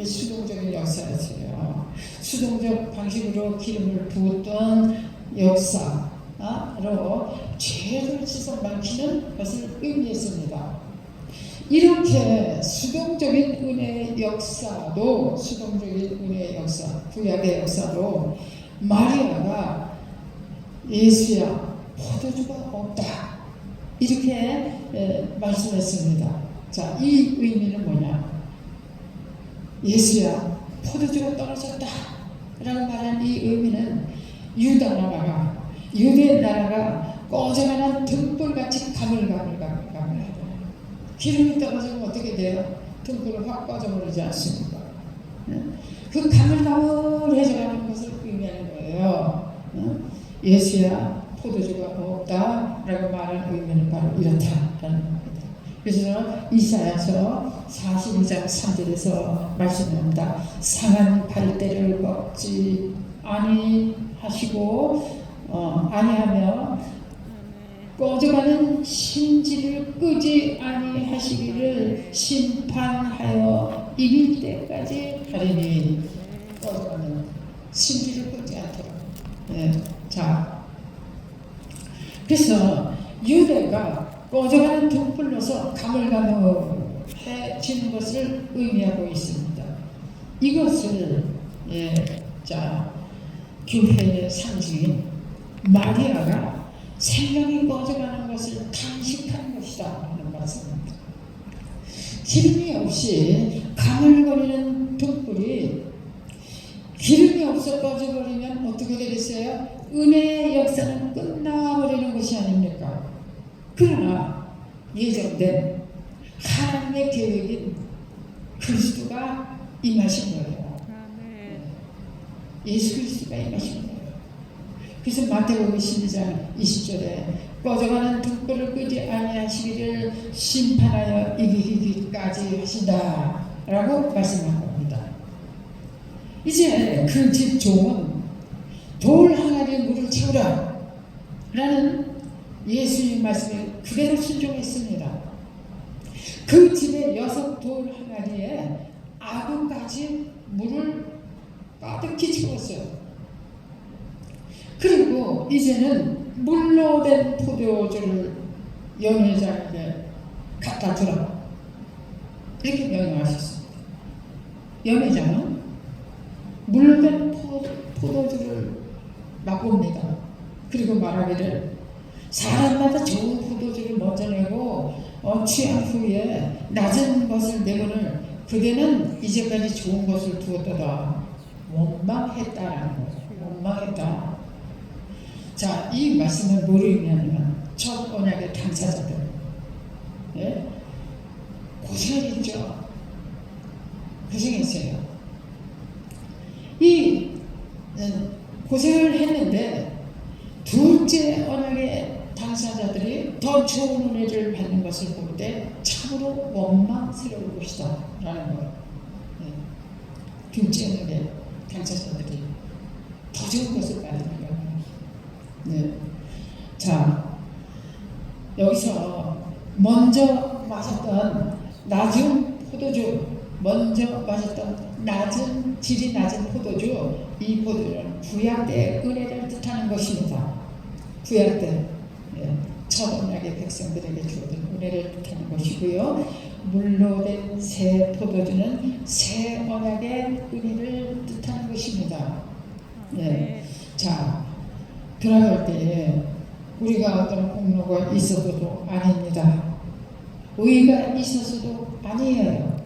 수동적인 역사였어요. 수동적 방식으로 기름을 부었던 역사로 죄를 씻어 밝히는 것을 의미했습니다. 이렇게 수동적인 은혜의 역사도 구약의 역사도 마리아가 예수야 포도주가 없다 이렇게 말씀했습니다. 자, 이 의미는 뭐냐? 예수야 포도주가 떨어졌다 라고 말한 이 의미는 유대 나라가 꺼져가는 등불같이 가물가물하더라. 기름이 떨어지면 어떻게 돼요? 등불은 확 꺼져버리지 않습니까? 그 가물가물해져가는 것을 의미하는 거예요. 예수야 포도주가 없다 라고 말하는 의미는 바로 이렇다라는 겁니다. 그래서 이사야서 42장 3절에서 말씀합니다. 상한 발대를 꺾지 아니하며 꺼져가는 심지를 끄지 아니하시기를 심판하여 이길 때까지 하리니. 꺼져가는 심지를 끄지 않도록. 자, 그래서 유대가 꺼져가는 등불로서 가물가물해지는 것을 의미하고 있습니다. 이것을 교회의 상징인 마리아가 생명이 꺼져가는 것을 간직한 것이다 하는 말씀입니다. 기름이 없이 가물거리는 등불이 기름이 없어 꺼져버리면 어떻게 되겠어요? 은혜의 역사는 끝나버리는 것이 아닙니까? 그러나 예정된 하나님의 계획인 그리스도가 임하신 거예요. 예수 그리스도가 임하신 거예요. 그래서 마태복음 12장 20절에 꺼져가는 등불을 끄지 아니하시기를 심판하여 이기기까지 하신다 라고 말씀한 겁니다. 이제 그 집 종은 돌 항아리에 물을 채우라 라는 예수님 말씀에 그대로 순종했습니다. 그 집의 6돌 항아리에 아구까지 물을 가득히 채웠어요. 그리고 이제는 물로 된 포도주를 연회장에게 갖다 주라 이렇게 명령하셨습니다. 연회장은 물로 된 포도주를 맛봅니다. 그리고 말하기를 사람마다 좋은 포도주를 먼저 내고 취한 후에 낮은 것을 내고는 그대는 이제까지 좋은 것을 두었도다. 원망했다라는 거예요. 원망했다. 자, 이 말씀은 뭐를 의미하냐면 첫 언약의 당사자들 고생했죠. 고생했어요. 이 고생을 했는데 둘째 언약의 당사자들이 더 좋은 은혜를 받는 것을 볼 때 참으로 원망스러울 것이다 라는 거예요. 둘째 언약의 당사자들이 더 좋은 것을 받는 거예요. 자, 여기서 먼저 마셨던 낮은 포도주, 질이 낮은 포도주, 이 포도주는 구약 때의 은혜를 뜻하는 것입니다. 구약 때 첫 언약의 백성들에게 주어진 은혜를 뜻하는 것이고요. 물로 된 새 포도주는 새 언약의 은혜를 뜻하는 것입니다. 자, 들어갈 때 우리가 어떤 공로가 있어서도 아닙니다. 의가 있어서도 아니에요.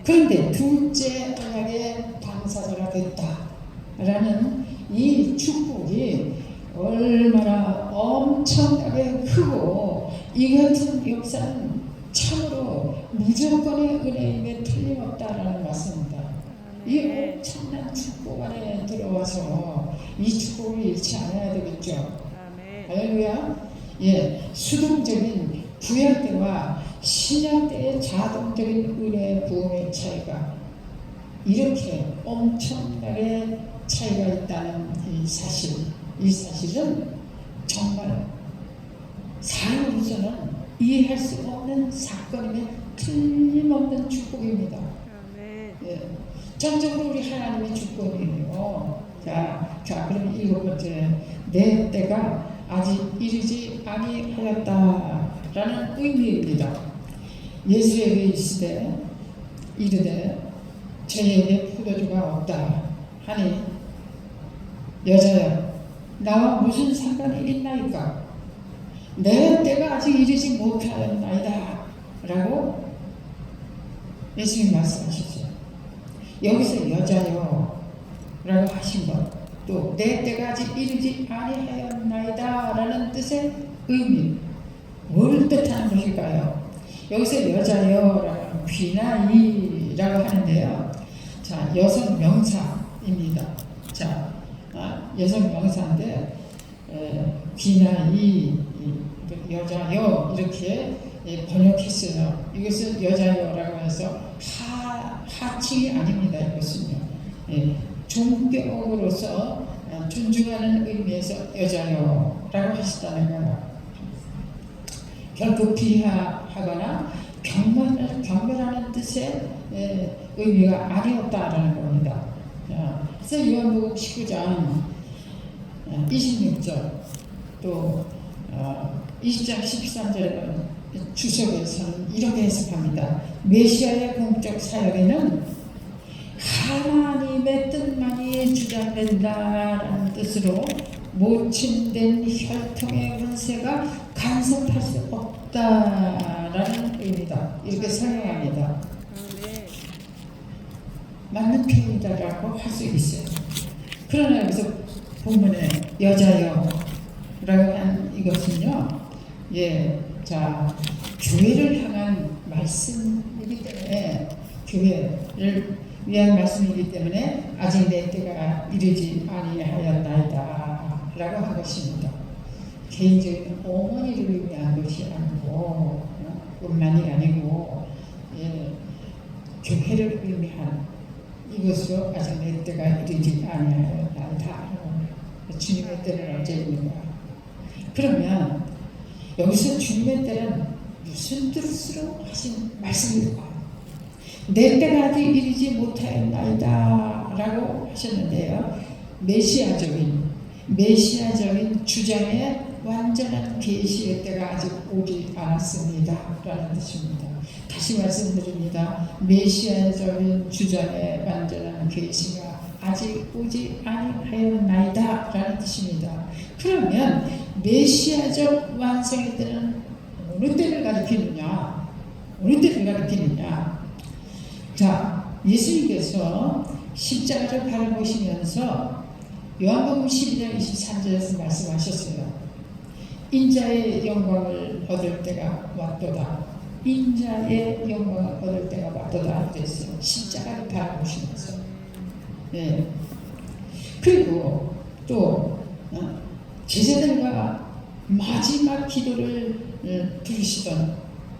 그런데 둘째 언약의 당사자가 됐다라는 이 축복이 얼마나 엄청나게 크고 이 같은 역사는 참으로 무조건의 은혜임에 틀림없다라는 말씀입니다. 이 엄청난 축복 안에 들어와서 이 축복을 잃지 않아야 되겠죠. 할렐루야. 수동적인 구약 때와 신약 때의 자동적인 은혜 부흥의 차이가 이렇게 엄청나게 차이가 있다는 이 사실은 정말 사람으로서는 이해할 수 없는 사건임에 틀림없는 축복입니다. 전적으로 우리 하나님의 축복이에요. 자, 그럼 7번째, 내 때가 아직 이르지 아니하였다라는 의미입니다. 예수에게 이르되 저에게 포도주가 없다 하니 여자야 나와 무슨 상관이 있나이까? 내 때가 아직 이르지 못하였나이다 라고 예수님 말씀하셨어요. 여기서 여자요 라고 하신 것, 또 내 때가 아직 이르지 아니하였나이다 라는 뜻의 의미, 뭘 뜻하는 것일까요? 여기서 여자요 라는 귀나이라고 하는데요. 자, 여성 명사입니다. 자, 여성 명사인데 귀나이, 여자요 이렇게 번역했어요. 이것은 여자요라고 해서 하칭이 아닙니다. 이것은요. 존경으로서 존중하는 의미에서 여자요라고 하시다는 거예요. 결코 비하하거나 경멸하는 뜻의 의미가 아니었다라는 겁니다. 그래서 요한복음 19장 26절 또 20장 13절에 주석에서는 이렇게 해석합니다. 메시아의 공적 사역에는 하나님의 뜻만이 주장된다라는 뜻으로 모친된 혈통의 권세가 간섭할 수 없다라는 의미다. 이렇게 설명합니다. 맞는 표현이다라고 할 수 있어요. 그러나 여기서 본문에 여자여라고 한 이것은요, 자, 교회를 향한 말씀이기 때문에, 교회를 위한 말씀이기 때문에 아직 내 때가 이르지 아니하였나이다 라고 한 것입니다. 개인적인 어머니를 위한 것이 아니고, 뿐만이 아니고, 교회를 의미하는 이것으로 아직 내 때가 이르지 아니하였나이다. 주님의 때는 언제 있는가? 그러면 여기서 주님의 때는 무슨 뜻으로 하신 말씀일까? 내 때가 아직 이르지 못하였나이다 라고 하셨는데요, 메시아적인 주장의 완전한 계시의 때가 아직 오지 않았습니다 라는 뜻입니다. 다시 말씀드립니다. 메시아적인 주장의 완전한 계시가 아직 오지 아니하였나이다 라는 뜻입니다. 그러면 메시아적 완성의 때는 어느 때를 가리키느냐? 어느 때를 가리키느냐? 자, 예수님께서 십자가를 바라보시면서 요한복음 12장 23절에서 말씀하셨어요. 인자의 영광을 얻을 때가 왔도다. 인자의 영광을 얻을 때가 왔도다. 그랬어요. 십자가를 바라보시면서. 그리고 또 제자들과 마지막 기도를 부르시던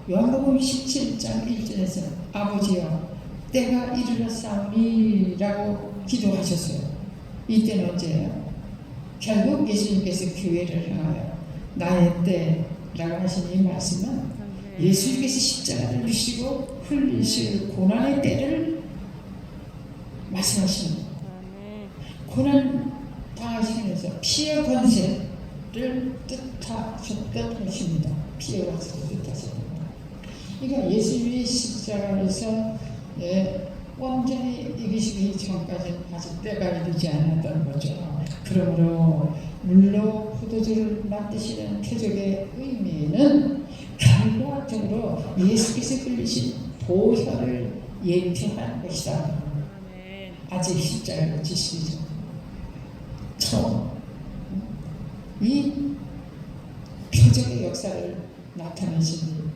요한복음 17장 1절에서 아버지여 때가 이르렀사오니 라고 기도하셨어요. 이때는 언제예요? 결국 예수님께서 교회를 향하여 나의 때라고 하신 이 말씀은 예수님께서 십자가를 지시고 흘리실 고난의 때를 말씀하시는 거예요. 고난 당하시면서 피의 권세를 뜻하셨던 것입니다. 피의 권세를 뜻하셨던 것. 그러니까 예수님이 십자가에서 완전히 이기시기 전까지 아직 때가 이르지 않았던 거죠. 그러므로 물로 포도주를 만드시는 표적의 의미는 결과적으로 예수께서 흘리신 보혈을 예표한 것이다. 아직 십자가를 지시기 전 처음 이 표적의 역사를 나타내신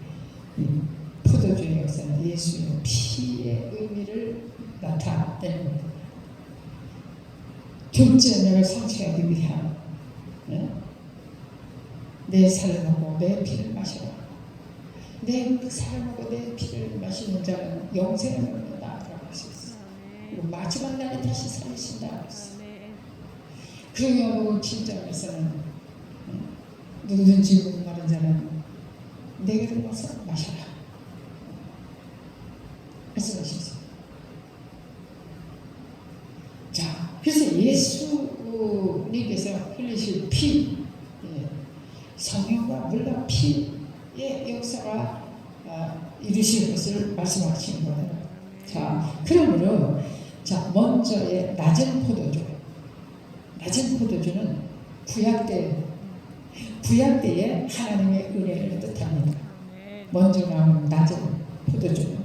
포도주의 역사는 예수의 피의 의미를 나타내는 겁니다. 둘째, 내가 성취하기 위한 내 살을 먹고 내 피를 마시라. 내 살을 먹고 내 피를 마시는 자는 영생을 얻는다 라고 하셨어요. 그리고 마지막 날에 다시 살리신다 라고 했어요. 그러면 진짜에서는 누구든지 목마른 자는 내게로 와서 마셔라 말씀하셨어요. 자, 그래서 예수님께서 흘리실 피, 성령과 물과 피의 역사가 이루실 것을 말씀하시는 거예요. 자, 그러므로 먼저의 낮은 포도주는 구약때의 하나님의 은혜를 뜻합니다. 먼저 나온 낮은 포도주는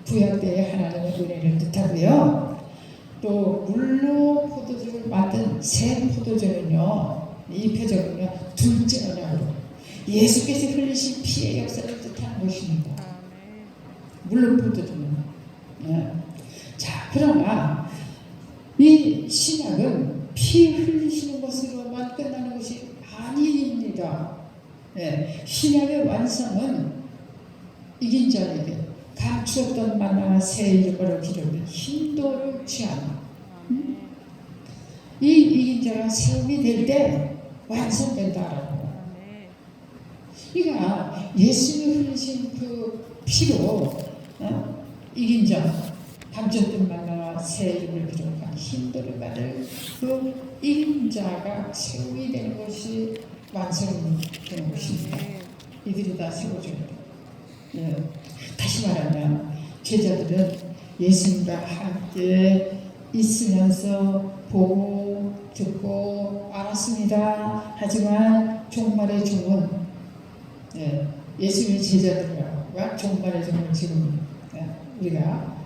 구약때의 하나님의 은혜를 뜻하고요. 또 물로 포도주를 만든 새 포도주는요, 이 표적은요, 둘째 언약으로 예수께서 흘리신 피의 역사를 뜻하는 것입니다. 물로 포도주는. 자, 그러나 이 신약은 피 흘리시는 것으로만 끝나는 것이 아닙니다. 신약의 완성은 이긴 자에게 감추었던 만나와 새 이름으로 기록된 힘도를 취하는 이 이긴 자가 세움이 될 때 완성된다라는 거예요. 그러니까 예수님이 흘리신 그 피로 이긴 자, 감추었던 만나와 새 이름을 기록한 힘도를 받을 그 이긴 자가 세움이 되는 것이 완성이 되는 것입니다. 이들이 다 세워줘야 돼. 예. 다시 말하면 제자들은 예수님과 함께 있으면서 보고 듣고 알았습니다. 하지만 종말의 종은 예수님의 제자들과 종말의 종을 지금 우리가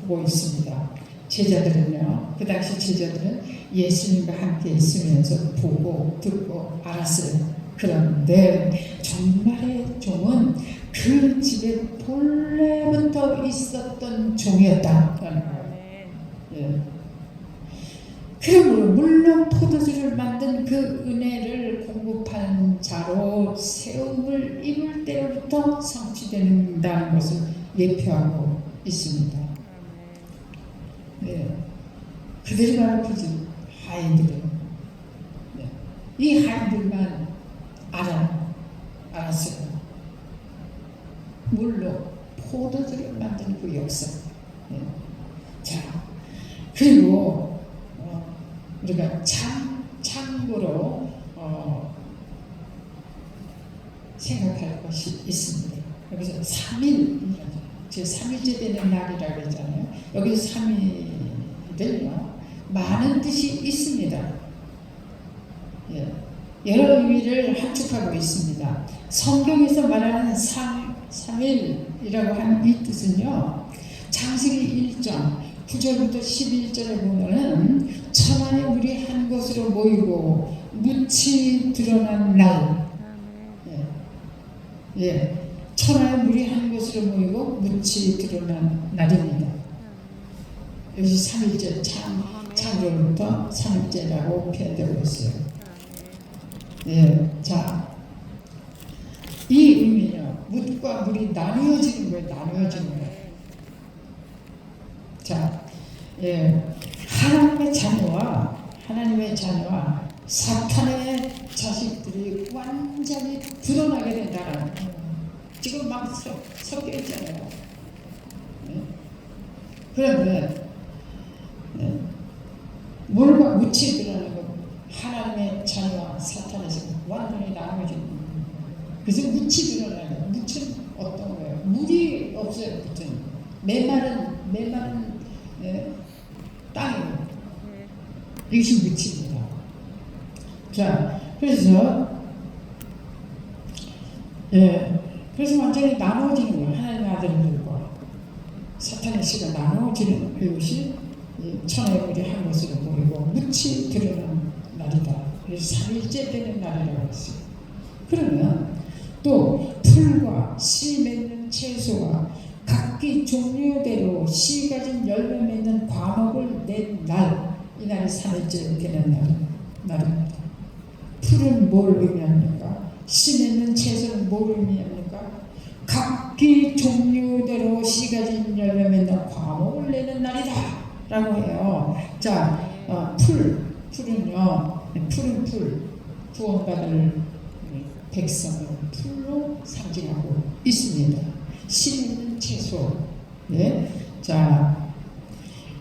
보고 있습니다. 제자들은요, 그 당시 제자들은 예수님과 함께 있으면서 보고 듣고 알았어요. 그런데 종말의 종은 그 집에 본래부터 있었던 종이었다라는 거예요. 예. 그러므로 물론 포도주를 만든 그 은혜를 공급한 자로 세움을 입을 때로부터 성취된다는 것을 예표하고 있습니다. 네. 그들이 바로 그 집 하인들이에요. 네. 이 하인들만 알았어요. 물론 포도주를 만든 그 역사. 네. 자, 그리고 우리가 참고로 생각할 것이 있습니다. 여기서 3일, 제 3일째 되는 날이라고 했잖아요. 여기서 3일은요, 많은 뜻이 있습니다. 예. 여러 의미를 함축하고 있습니다. 성경에서 말하는 3일이라고 하는 이 뜻은요, 창세기 1장 9절부터 11절에 보면은 천하의 물이 한 곳으로 모이고 묻이 드러난 날, 천하의 물이 한 곳으로 모이고 묻이 드러난 날입니다. 여기서 3일째 창조로부터 3일째라고 표현되고 있어요. 자, 이 의미는 묻과 물이 나누어지는 거예요. 나누어지는 거예요. 자, 하나님의 자녀와 사탄의 자식들이 완전히 드러나게 된다라는 거예요. 지금 막 섞여 있잖아요. 그런데 물과 묻이 드러나는 거, 하나님의 자녀와 사탄의 자식 완전히 나누어지는 거예요. 그래서 묻이 드러나는 거예요. 묻은 어떤 거예요? 물이 없어요. 묻은 메마른 땅이에요. 이것이 묻힙니다. 자, 그래서 완전히 나누어지는 거예요. 하나님의 아들들과 사탄의 씨가 나누어지는 그것이 천하의 물이 한 곳으로 모이고 묻이 드러나는 날이다. 그래서 3일째 되는 날이라고 했어요. 그러면 또 풀과 씨 맺는 채소와 각기 종류대로 씨 가진 열매 맺는 과목을 낸 날, 이 날이 3일째 되는 날입니다. 풀은 뭘 의미합니까? 씨 맺는 채소는 뭘 의미합니까? 각기 종류대로 씨 가진 열매 맺는 과목을 내는 날이다 라고 해요. 자, 풀은요, 풀은 구원받을 백성을 풀로 상징하고 있습니다. 씨 맺는 채소. 자,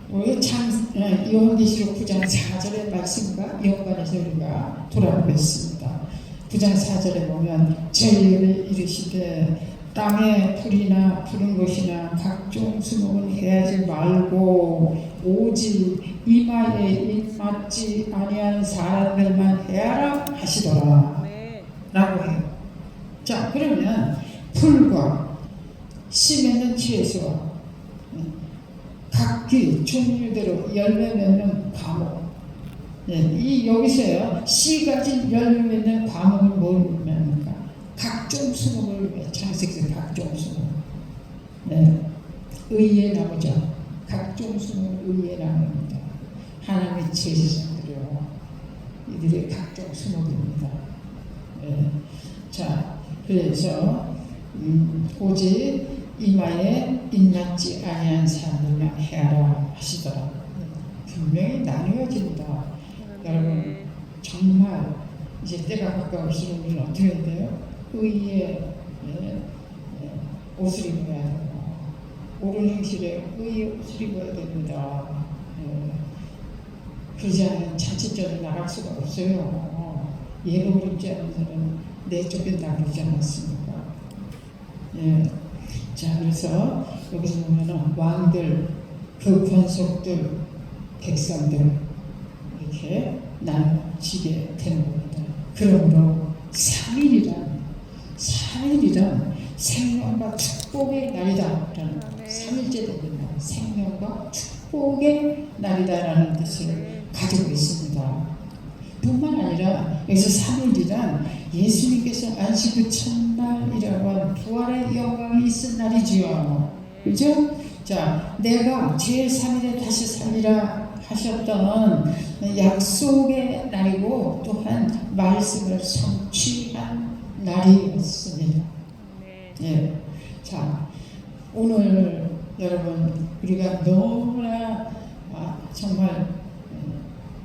우리 요한계시록 9장 4절의 말씀과 연관해서 우리가 돌아보겠습니다. 9장 4절에 보면 저희를 이르시되 땅에 풀이나 푸른 것이나 각종 수목은 해하지 말고 오직 이마에 입맞지 아니한 사람들만 해하라 하시더라 라고 해요. 자, 그러면 풀과 씨 맺는 채소와 각기 종류대로 열매 맺는 과목. 이 여기서요, 씨 가진 열매 맺는 과목을 뭘 의미합니까? 각종 수목을 창세기에서 각종 수목. 의의 나무죠. 각종 수목 의의 나무입니다. 하나님의 제사장들이요, 이들의 각종 수목입니다. 자, 그래서 오직 이마에 입맞지 아니한 사람들만 해하라 하시더라. 분명히 나누어집니다. 여러분, 정말 이제 때가 가까울수록 우리는 어떻게 해야 돼요? 의의 옷을 입어야 되고, 옳은 행실에 의의 옷을 입어야 됩니다. 그러지 않으면 자칫적으로 나갈 수가 없어요. 예로 그렇지 않은 사람은 내 쪽에 나가지 않았습니까? 예. 자, 그래서 여기서 보면은 왕들, 그 권속들, 백성들 이렇게 나눠지게 되는 겁니다. 그러므로 3일이란 생명과 축복의 날이다라는 3일째 되는 날, 생명과 축복의 날이다라는 뜻을 가지고 있습니다. 뿐만 아니라 여기서 3일이란 예수님께서 안식 후 첫날이라고 한 부활의 영광이 있은 날이지요. 그죠? 자, 내가 제3일에 다시 살리라 하셨던 약속의 날이고 또한 말씀을 성취한 날이었습니다. 예. 자, 오늘 여러분 우리가 너무나 정말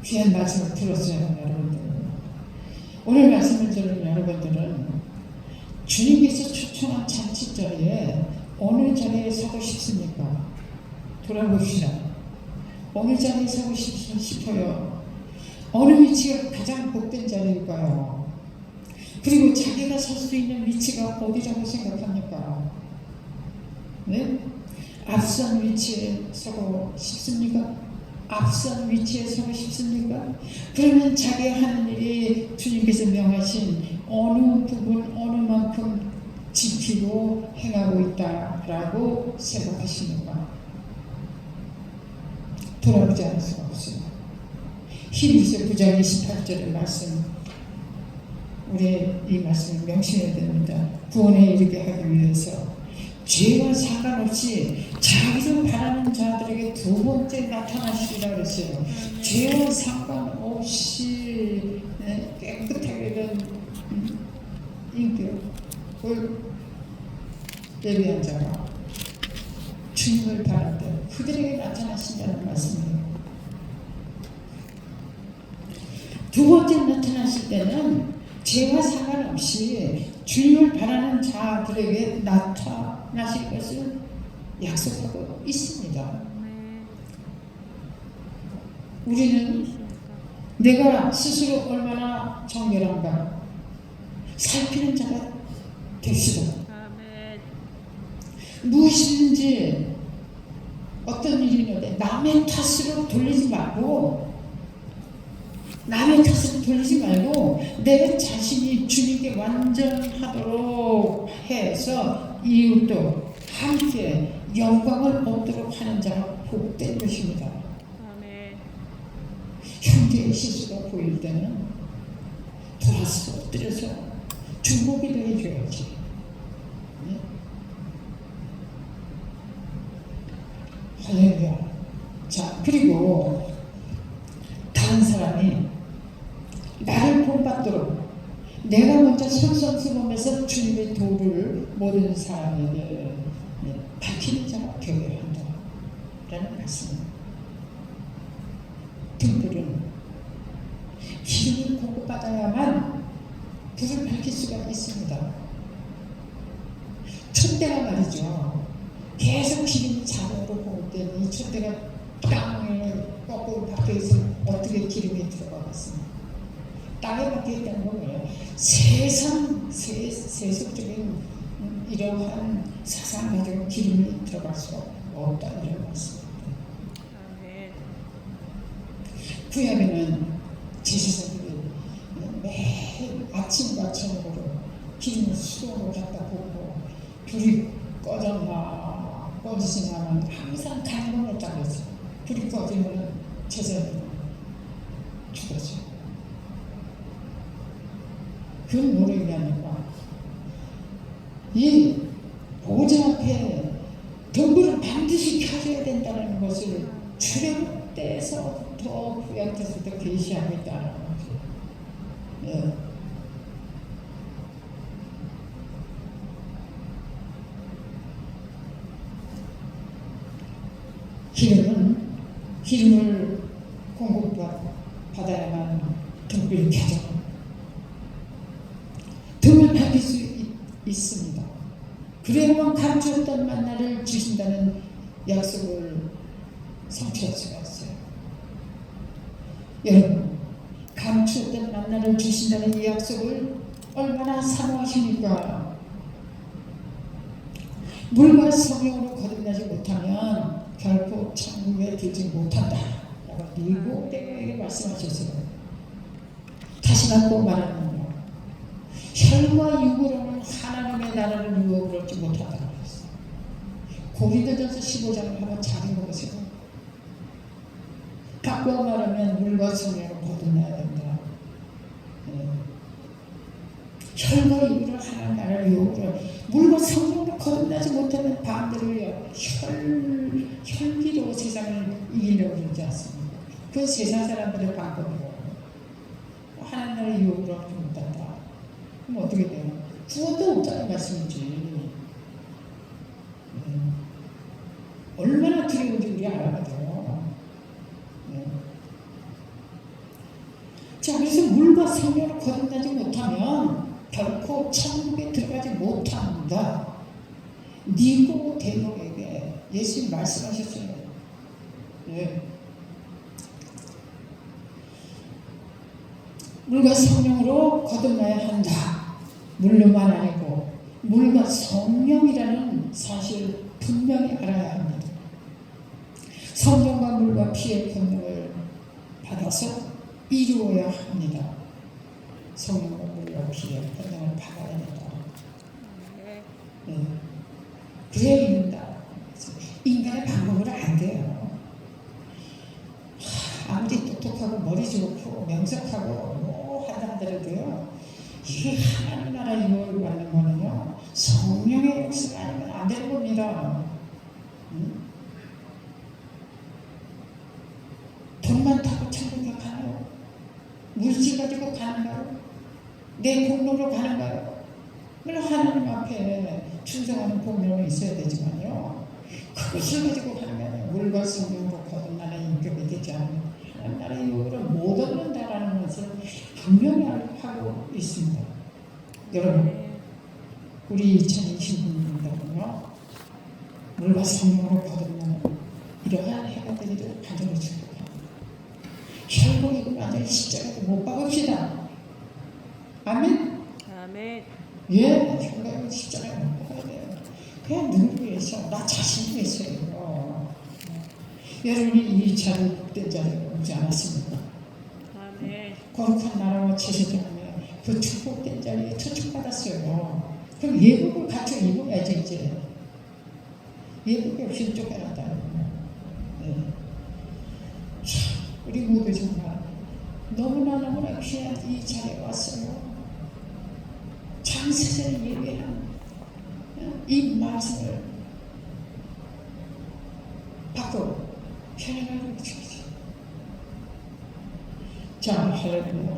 귀한 말씀을 들었어요, 여러분들. 오늘 말씀을 들은 여러분들은 주님께서 초청한 잔치자리에 어느 자리에 서고 싶습니까? 돌아봅시다. 어느 자리에 서고 싶어요? 어느 위치가 가장 복된 자리일까요? 그리고 자기가 설 수 있는 위치가 어디라고 생각합니까? 네? 앞선 위치에 서고 싶습니까? 앞선 위치에 서고 싶습니까? 그러면 자기가 하는 일이 주님께서 명하신 어느 부분, 어느 만큼 지키고 행하고 있다라고 생각하십니까? 돌아보지 않을 수가 없어요. 히브리서 9장 28절의 말씀, 우리 이 말씀을 명심해야 됩니다. 구원에 이르게 하기 위해서 죄와 상관없이 자기를 바라는 자들에게 두 번째 나타나시리라 그랬어요. 죄와 상관없이 깨끗하게 된 인격을 예비한 자가 주님을 바랄 때 그들에게 나타나신다는 말씀이에요. 두 번째 나타나실 때는 죄와 상관없이 주님을 바라는 자들에게 나타나실 것을 약속하고 있습니다. 우리는 내가 스스로 얼마나 정결한가 살피는 자가 됩시다. 무엇이든지 어떤 일이든 남의 탓으로 돌리지 말고 내 자신이 주님께 완전하도록 해서 이웃도 함께 영광을 얻도록 하는 자가 복된 것입니다. 형제의 실수가 보일 때는 돌아서 엎드려서 중보기도 해줘야지. 네? 할렐루야. 자, 그리고 다른 사람이 나를 본받도록 내가 먼저 솔선수범해서 주님의 도를 모든 사람에게 밝히는 자가 되어야 한다 라는 말씀입니다. 등불은 기름을 공급받아야만 불을 밝힐 수가 있습니다. 촛대가 말이죠. 계속 기름이 자동으로 공급되는 이 촛대가 땅을 거꾸로 밖에서 어떻게 기름이 들어가겠습니까? 땅에 박혀 있다는 건 뭐예요? 세속적인 이러한 사상 가지고 기름이 들어갈 수가 없다는 이런 말씀입니다. 구약에는 제사장들이 매일 아침과 저녁으로 기름을 수동으로 갖다 붓고 불이 꺼졌나 꺼지지나는 항상 간공했다고 했어요. 불이 꺼지면 제사장들은 죽었어요. 그건 뭐로 얘기하니까 이 보좌 앞에 등불을 반드시 켜줘야 된다는 것을 출애굽 때서부터 구약 때서부터 계시하고 있다는 거죠. 예. 기름을 공급받아야만 등불이 켜져 등을 밝힐 수 있습니다. 그래야만 감추었던 만나를 주신다는 약속을 성취할 수가 있어요. 여러분, 감추었던 만나를 주신다는 이 약속을 얼마나 사모하십니까? 물과 성령으로 거듭나지 못하면 결코 천국에 들지 못한다 라고 니고데모에게 말씀하셨어요. 다시 한번 말하면요, 혈과 육으로는 하나님의 나라를 유업을 얻지 못한다고 했어요. 고린도전서 15장을 한번 잘 읽어보세요. 바꿔 말하면 물과 성령으로 거듭나야 된다. 혈과 육으로 하나님의 나라를 유업을 물과 성령으로 거듭나지 못하면 반대로요, 혈기로 세상을 이기려고 그러지 않습니까? 그건 세상 사람들의 방법이에요. 하나님 나라의 유업을 얻지 못한다. 그럼 어떻게 돼요? 구원도 없다는 말씀이지. 얼마나 두려운지 우리 알아야 돼요. 자, 그래서 물과 성령으로 거듭나지 못하면 결코 천국에 들어가지 못한다. 니고데모에게 예수님 말씀하셨어요. 네. 물과 성령으로 거듭나야 한다. 물로만 아니고 물과 성령이라는 사실을 분명히 알아야 합니다. 성령과 물과 피의 권능을 받아서 이루어야 합니다. 성령과 물과 피의 권능을 받아야 된다. 그래야 이룬다. 인간의 방법으로 안 돼요. 아무리 똑똑하고 머리 좋고 명석하고 뭐 한다 하더라도요, 이게 하나님 나라 유업을 받는 거는요, 성령의 역사가 아니면 안 되는 겁니다. 돈만 타고 천국에 가나요? 물질 가지고 가는가요? 내 공로로 가는가요? 물론 하나님 앞에 충성하는 공로는 있어야 되지만요, 그것을 가지고 가는 게 아니에요. 물과 성령으로 거듭나는 인격이 되지 않으면 하나님 나라의 유업을 못 얻는다라는 것을 분명히 하고 있습니다. 여러분, 우리 2020년도는요, 물과 성령으로 거듭나는 이러한 해가 되기를 간절히 축복합니다. 혈복이고 완전히 십자가도 못 박읍시다. 아멘? 아멘. 예, 혈복이고 십자가도 못 박아야 돼요. 그냥 누구 위해서? 나 자신 위해서요. 여러분이 이 자리에 복된 자리에 오지 않았습니까? 아멘. 거룩한 나라와 제사장에 그 축복된 자리에 초청받았어요. 그럼 예복을 갖춰 입어야지 이제. 예복이 없이 쫓겨났다. 네. 우리 모두 정말 너무나 귀한 이 자리에 왔어요. 장세전에 예배한 이 말씀을 받고 편안하게 주십시오. 자, 할렐루야.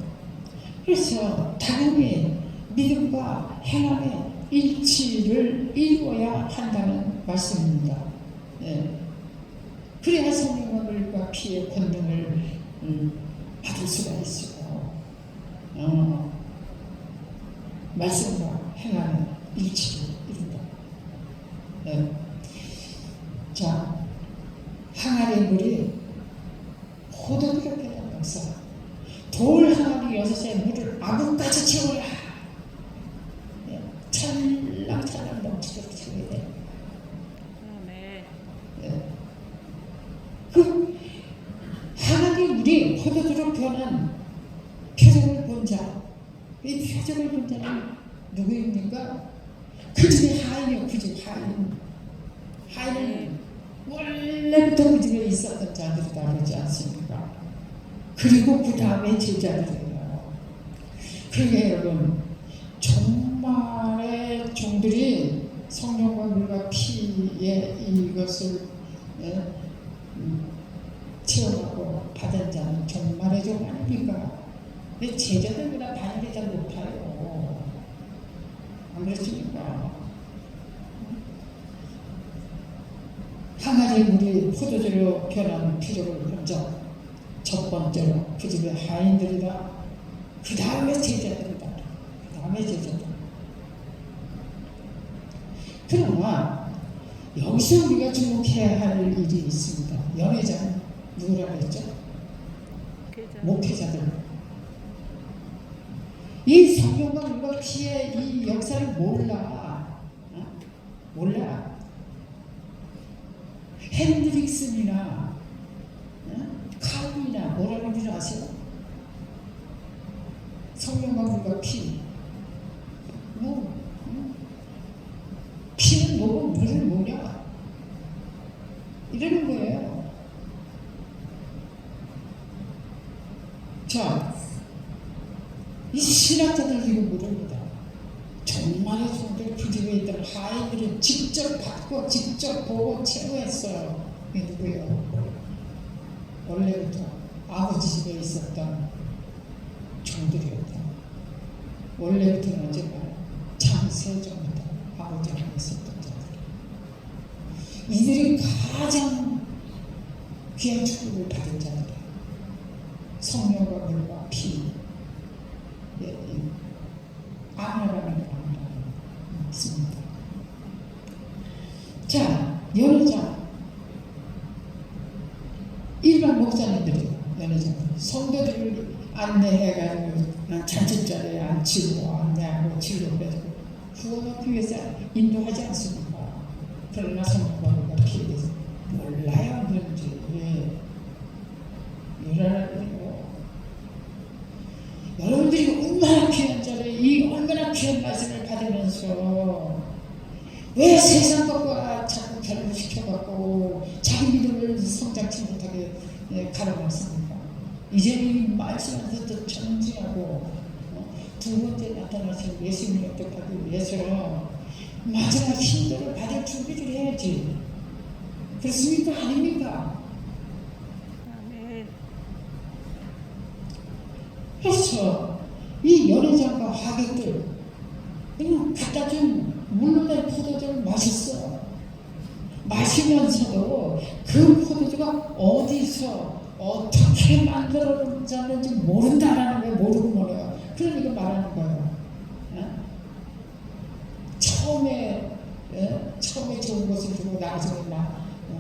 그래서 당연히 믿음과 행함의 일치를 이루어야 한다는 말씀입니다. 네. 그래야 성령과 물과 피의 권능을 받을 수가 있어요. 말씀과 행함의 일치를 이룬다. 네. 자, 항아리의 물이 호도비가 되는 역사. 돌 항아리 6에 물을 아구까지 채워라. 네. 찰랑찰랑 넘치도록 채워야 돼. 아멘. 네. 그 항아리 물이 호도비로 변한 표적을 본 자. 이 표적을 본 자는 누구입니까? 그 집에 하인이요. 그 집 하인. 하인은 원래부터 그 집에 있었던 자들이다 그러지 않습니까? 그리고 그 다음에 제자들이에요. 그러니까 여러분, 종말의 종들이 성령과 물과 피의 이것을 체험하고 받은 자는 종말의 종 아닙니까? 근데 제자들보다 반응이 잘 높아요. 안 그렇습니까? 항아리의 물이 포도주로 변하는 표적을 먼저 첫 번째로 그 집의 하인들이다. 그 다음에 제자들이다. 그 다음에 제자들. 그러나 여기서 우리가 주목해야 할 일이 있습니다. 연회자는 누구라고 했죠? 목회자들. 이 성령과 물과 피의 이 역사를 몰라. 몰라. 핸드릭슨이나 칼빈이나 뭐라는 줄 아세요? 성령과 물과 피. 피는 뭐고 물은 뭐냐? 이러는 거예요. 자, 이 신학자들 이거 모릅니다. 정말의 종들 그 집에 있던 하인들은 직접 받고 직접 보고 체험했어요. 이게 누구예요? 원래부터 아버지 집에 있었던 종들이었다. 원래부터는 언제나 장세종이다. 아버지가 있었던 자들. 이들이 가장 귀한 축복을 받은 자들이에요. 성령과 물과 피. 아무라는 있습니다. 자, 연회장. 일반 목사님들이 연회장. 성도들을 안내해가지고 잔칫자리에 앉히고 안내하고 진료해주고 구원하기 위해서 인도하지 않습니까? 그러나 성령과 피에 대해서 몰라요. 그런지. 이러라고요. 여러분들이 얼마나 귀한 자리에 이 얼마나 귀한 말씀을 받으면서 왜 세상 것과 자꾸 결혼시켜갖고 자기 믿음을 성장치 못하게 가려놨습니까? 이제 이 말씀에서 정진하고 두 번째 나타나신 예수님을 어떡하기 위해서 마지막 힘들을 받을 준비를 해야지. 그렇습니까? 아닙니까? 아멘. 그래서 이 연회장과 하객들 그냥 갖다 준 물론의 포도주를 마셨어. 마시면서도 그 포도주가 어디서 어떻게 만들어졌는지 모른다라는 걸 모르고 말해요. 그러니까 말하는 거예요. 처음에 좋은 것을 주고 나중에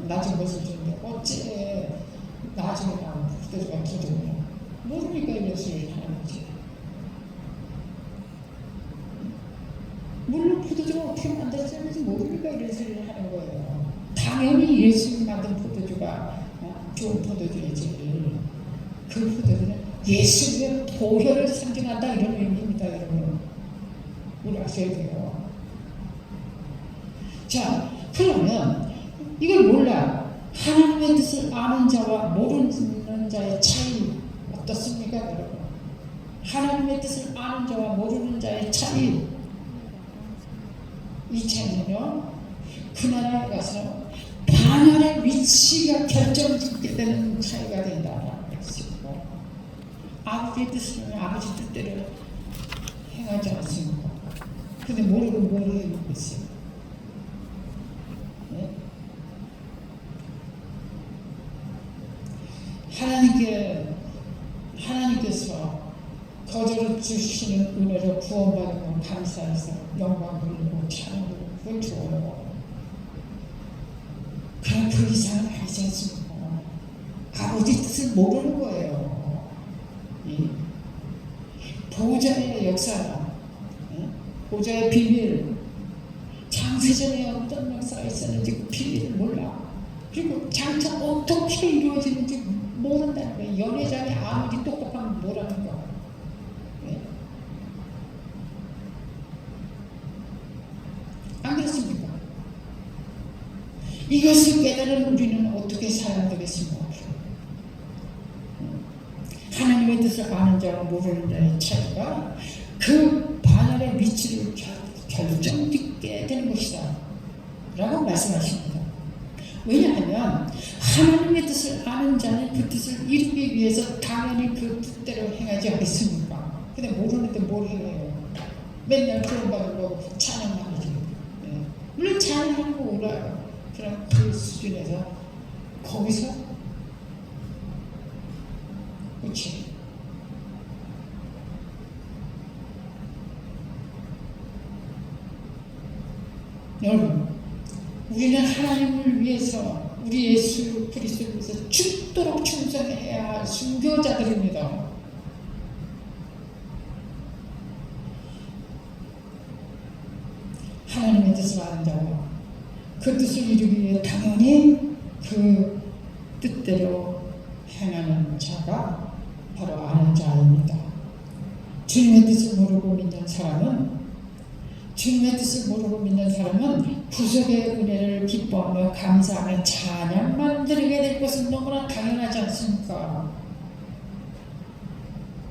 낮은 것을 주는데 어째 나중에 나온 포도주가 더 좋냐. 모르니까 이것을 하는 거지. 물론 포도주가 어떻게 만들어졌는지 모르니까 이런 소리를 하는 거예요. 당연히 예수님이 만든 포도주가 좋은 포도주이지. 그 포도주는 예수님의 보혈을 상징한다 이런 의미입니다. 여러분 우리 아셔야 돼요. 자, 그러면 이걸 몰라. 하나님의 뜻을 아는 자와 모르는 자의 차이 어떻습니까, 여러분? 하나님의 뜻을 아는 자와 모르는 자의 차이. 이 차이는요, 그 나라에 가서 반열의 위치가 결정짓게 되는 차이가 된다라는 것이고, 아버지의 뜻은 아버지 뜻대로 행하지 않습니까? 근데 모르고 모르는 것이요. 네? 하나님께서 거저로 주시는 은혜로 구원받으면 감사해서 영광 돌리고 찬양 돌리고 그건 좋아요. 그럼 그 이상은 아니지 않습니까? 아버지 뜻을 모르는 거예요. 보호자의 역사, 보호자의 비밀, 창세전에 어떤 역사가 있었는지 그 비밀을 몰라. 그리고 장차 어떻게 이루어지는지 모른다는 거예요. 연회장이 아무리 똑똑하면 뭐라는 거야. 네? 안 그렇습니까? 이것을 깨달은 우리는 어떻게 살아야 되겠습니까? 하나님의 뜻을 아는 자와 모르는 자의 차이가 그 반열의 위치를 결정짓게 되는 것이다 라고 말씀하십니다. 왜냐하면 하나님의 뜻을 아는 자는 그 뜻을 이루기 위해서 당연히 그 뜻대로 행하지 않겠습니까? 근데 모르는데 뭘 해요? 맨날 구원받고 찬양하지. 네. 물론 찬양하는 거 몰라요. 그럼 그 수준에서 거기서 그렇지. 여러분, 우리는 하나님을 위해서 우리 예수 그리스도를 위해서 죽도록 충성해야 할 순교자들입니다. 하나님의 뜻을 아는 자와 그 뜻을 이루기 위해 당연히 그 그 뜻대로 행하는 자가 바로 아는 자입니다. 주님의 뜻을 모르고 믿는 사람은 구속의 은혜를 기뻐하며 감사하며 찬양만 드리게 될 것은 너무나 당연하지 않습니까?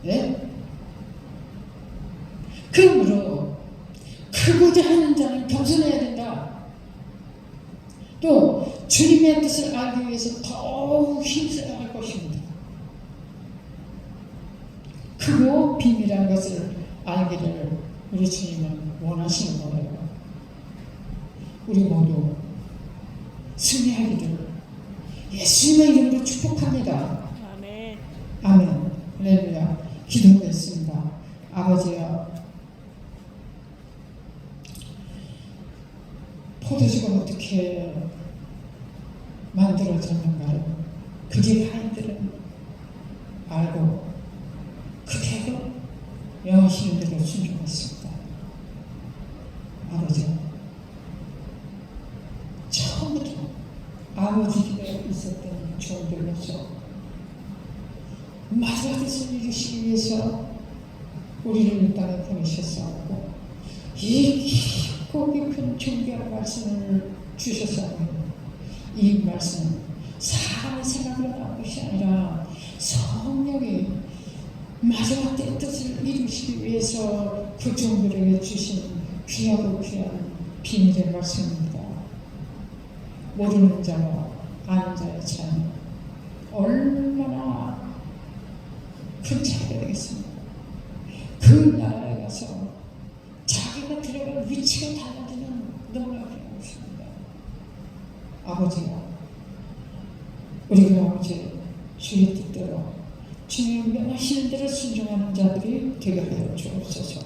네? 그러므로 크고자 하는 자는 겸손해야 된다. 또 주님의 뜻을 알기 위해서 더욱 힘써야 할 것입니다. 크고 비밀한 것을 알기를 우리 주님은 원하시는 거예요. 우리 모두 승리하기를 예수님의 이름으로 축복합니다. 아멘. 아멘. 할렐루야. 기도하겠습니다. 아버지여, 포도주가 어떻게 만들어졌는가를 그게 하인들은 알고 그대로 명하시는 대로 순종했습니다. 아버지, 처음부터 아버지 집에 있었던 종들로서 마지막 뜻을 이루시기 위해서 우리를 이 땅에 보내셨사오고 이 깊고 깊은 존귀한 말씀을 주셨사오고 이 말씀은 사람의 생각으로 나온 것이 아니라 성령이 마지막 때의 뜻을 이루시기 위해서 그 종들에게 주신 귀하고 귀한 비밀의 말씀입니다. 모르는 자와 아는 자의 차이 얼마나 큰 차이가 되겠습니까? 그 나라에 가서 자기가 들어갈 위치가 달라지는 너무나 그런 것입니다. 아버지가 우리가 아버지 주의 뜻대로 주님 명하시는 대로 순종하는 자들이 되게 하여 주옵소서.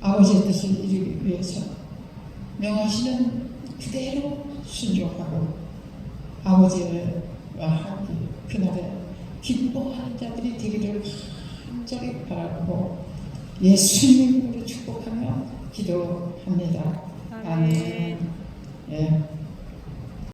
아버지의 뜻을 이루기 위해서 명하시는 그대로 순종하고 아버지의 하기 그날에 기뻐하는 자들이 되기를 간절히 바라고 예수님으로 축복하며 기도합니다. 아멘. 예.